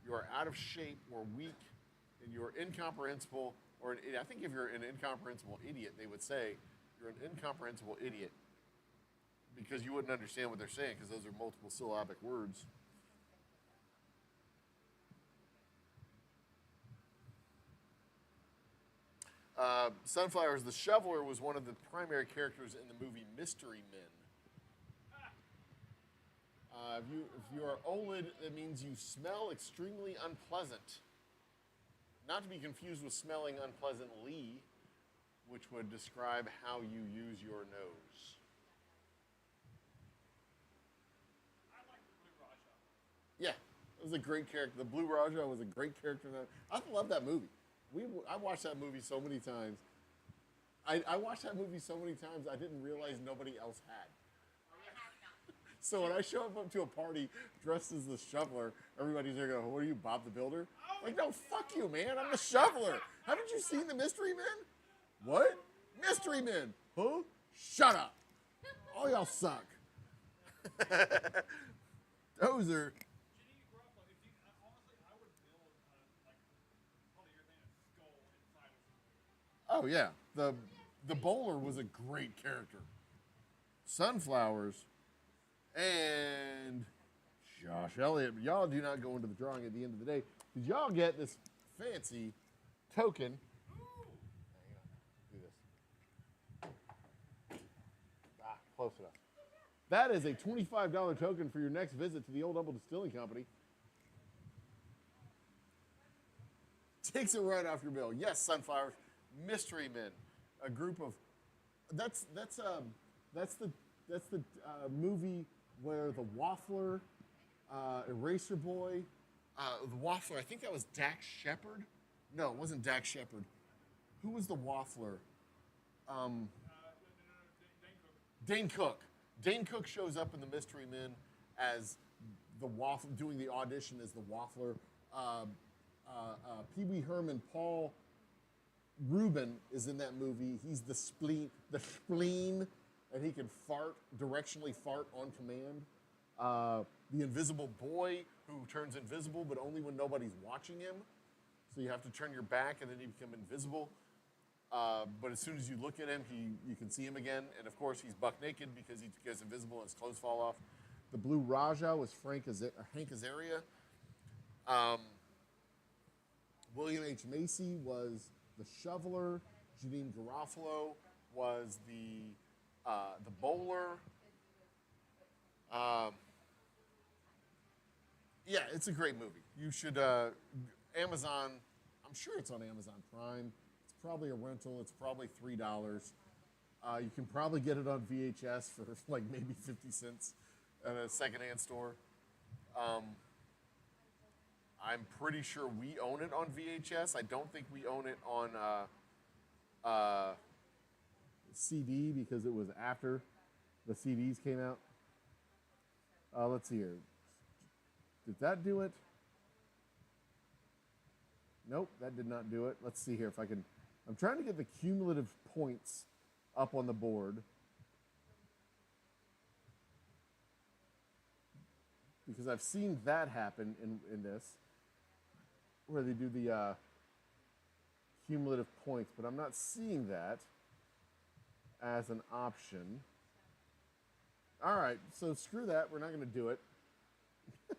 You are out of shape or weak, and you are incomprehensible. Or I think if you're an incomprehensible idiot, they would say you're an incomprehensible idiot because you wouldn't understand what they're saying because those are multiple syllabic words. Sunflowers, the shoveler, was one of the primary characters in the movie Mystery Men. If you are OLED, that means you smell extremely unpleasant. Not to be confused with smelling unpleasantly, which would describe how you use your nose. I like the Blue Raja. Yeah, it was a great character. The Blue Raja was a great character. I love that movie. I watched that movie so many times. I watched that movie so many times I didn't realize nobody else had. So when I show up to a party dressed as the shoveler, everybody's there going, "What are you, Bob the Builder?" Like, no, fuck you, man. I'm the shoveler. Haven't you seen the Mystery Men? What? Mystery Men? Huh? Shut up. All y'all suck. Those are... Janine Garofalo, if you, honestly, I would build, like, polyurethane skull inside of something. Oh, yeah. The bowler was a great character. Sunflowers and Josh Elliott. Y'all do not go into the drawing at the end of the day. Did y'all get this fancy token? Do this. Close enough. That is a $25 token for your next visit to the Old Humble Distilling Company. Takes it right off your bill. Yes, Sunflowers, Mystery Men, a group of. That's the movie where the Waffler, Eraser Boy, the Waffler. I think that was Dax Shepard. No, it wasn't Dax Shepard. Who was the Waffler? Dane Cook. Dane Cook shows up in the Mystery Men as the Waffler, doing the audition as the Waffler. Pee Wee Herman, Paul Rubin is in that movie. He's the spleen, and he can directionally fart on command. The Invisible Boy, who turns invisible, but only when nobody's watching him. So you have to turn your back, and then you become invisible. But as soon as you look at him, you can see him again. And of course, he's buck naked because he gets invisible and his clothes fall off. The Blue Raja was Hank Azaria. William H. Macy was the shoveler. Janine Garofalo was the bowler. Yeah, it's a great movie. You should, Amazon, I'm sure it's on Amazon Prime. It's probably a rental. It's probably $3. You can probably get it on VHS for like maybe 50 cents at a secondhand store. I'm pretty sure we own it on VHS. I don't think we own it on CD because it was after the CDs came out. Let's see here. Did that do it? Nope, that did not do it. Let's see here if I can. I'm trying to get the cumulative points up on the board. Because I've seen that happen in this, where they do the cumulative points, but I'm not seeing that as an option. All right, so screw that. We're not going to do it.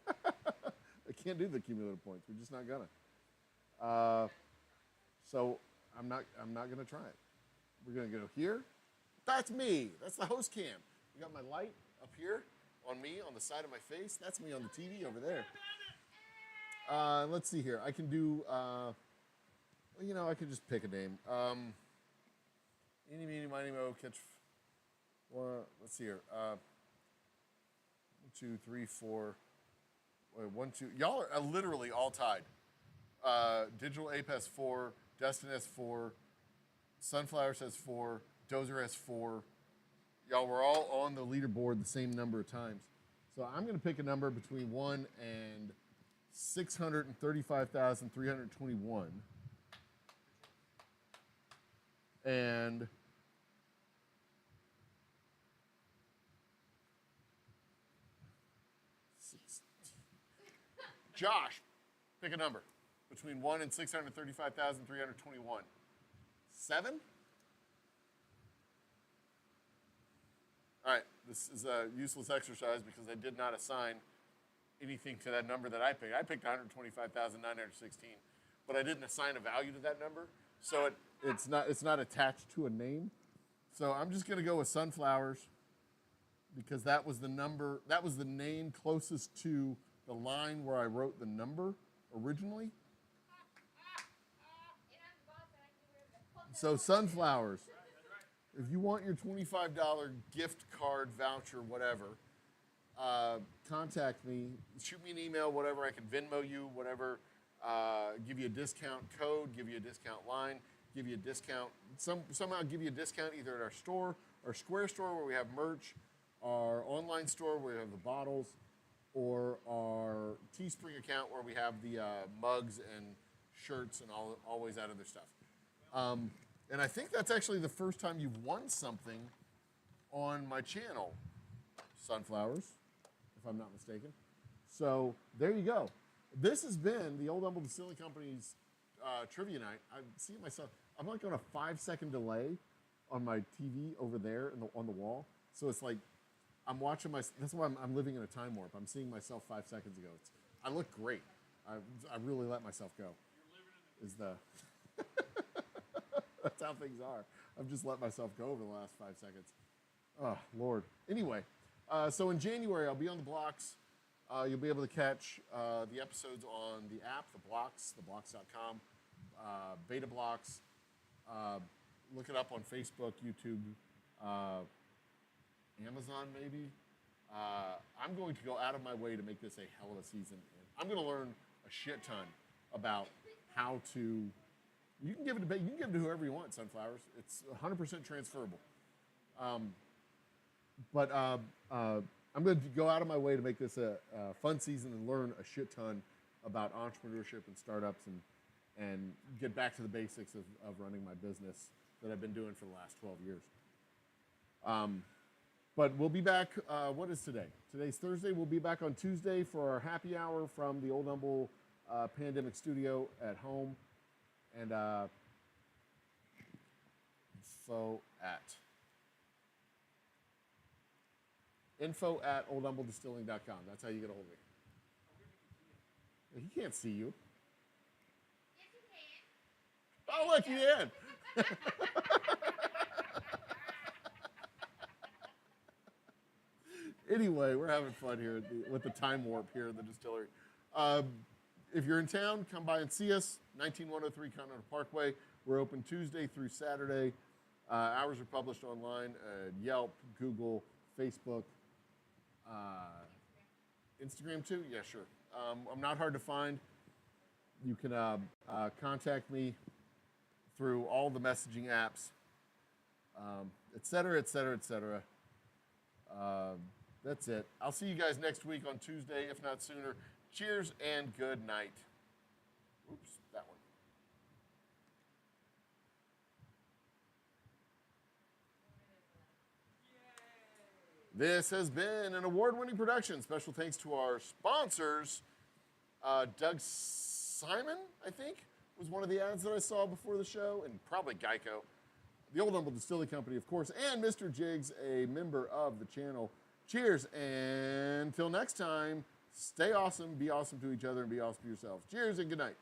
I can't do the cumulative points. We're just not gonna. So I'm not going to try it. We're going to go here. That's me. That's the host cam. You got my light up here on me on the side of my face. That's me on the TV over there. Let's see here. I can do. I could just pick a name. Eeny, meeny, miny, mo, catch. Let's see here. 1, 2, 3, 4. Wait, 1, 2. Y'all are literally all tied. Digital Ape has 4, Destin has 4, Sunflowers has 4, Dozer has 4. Y'all were all on the leaderboard the same number of times. So I'm going to pick a number between 1 and 635,321. And Josh, pick a number between 1 and 635,321. 7? All right, this is a useless exercise because I did not assign anything to that number that I picked. I picked 125,916, but I didn't assign a value to that number, so it's not attached to a name. So I'm just going to go with Sunflowers because that was the name closest to the line where I wrote the number originally. So Sunflowers. If you want your $25 gift card voucher, whatever, contact me. Shoot me an email, whatever. I can Venmo you, whatever. Give you a discount code, give you a discount line, give you a discount. Somehow give you a discount either at our store, our Square store where we have merch, our online store where we have the bottles, or our Teespring account where we have the mugs and shirts and always that other stuff. And I think that's actually the first time you've won something on my channel, Sunflowers, if I'm not mistaken. So there you go. This has been the Old Humble Distilling Company's trivia night. I'm seeing myself. I'm like on a 5-second delay on my TV over there on the wall. So it's like I'm watching that's why I'm living in a time warp. I'm seeing myself 5 seconds ago. I look great. I really let myself go. That's how things are. I've just let myself go over the last 5 seconds. Oh, Lord. Anyway, so in January, I'll be on the blocks. You'll be able to catch the episodes on the app, the blocks, theblocks.com, Beta Blocks. Look it up on Facebook, YouTube, Amazon maybe. I'm going to go out of my way to make this a hell of a season. I'm going to learn a shit ton about how to. You can give it to whoever you want, Sunflowers. It's 100% transferable. But I'm going to go out of my way to make this a fun season and learn a shit ton about entrepreneurship and startups and get back to the basics of running my business that I've been doing for the last 12 years. But we'll be back. What is today? Today's Thursday. We'll be back on Tuesday for our happy hour from the Old Humble Pandemic Studio at home. And info at oldhumbledistilling.com. That's how you get a hold of me. He can't see you. Yes, you can. Oh, look, you in. Anyway, we're having fun here with the time warp here in the distillery. If you're in town, come by and see us. 19103 Continental Parkway. We're open Tuesday through Saturday. Hours are published online at Yelp, Google, Facebook, Instagram too. Yeah, sure. I'm not hard to find. You can contact me through all the messaging apps, et cetera, et cetera, et cetera. That's it. I'll see you guys next week on Tuesday, if not sooner. Cheers and good night. Oops, that one. This has been an award-winning production. Special thanks to our sponsors. Doug Simon, I think, was one of the ads that I saw before the show, and probably Geico. The Old Humble Distilling Company, of course, and Mr. Jiggs, a member of the channel. Cheers, and until next time, stay awesome, be awesome to each other, and be awesome to yourselves. Cheers and good night.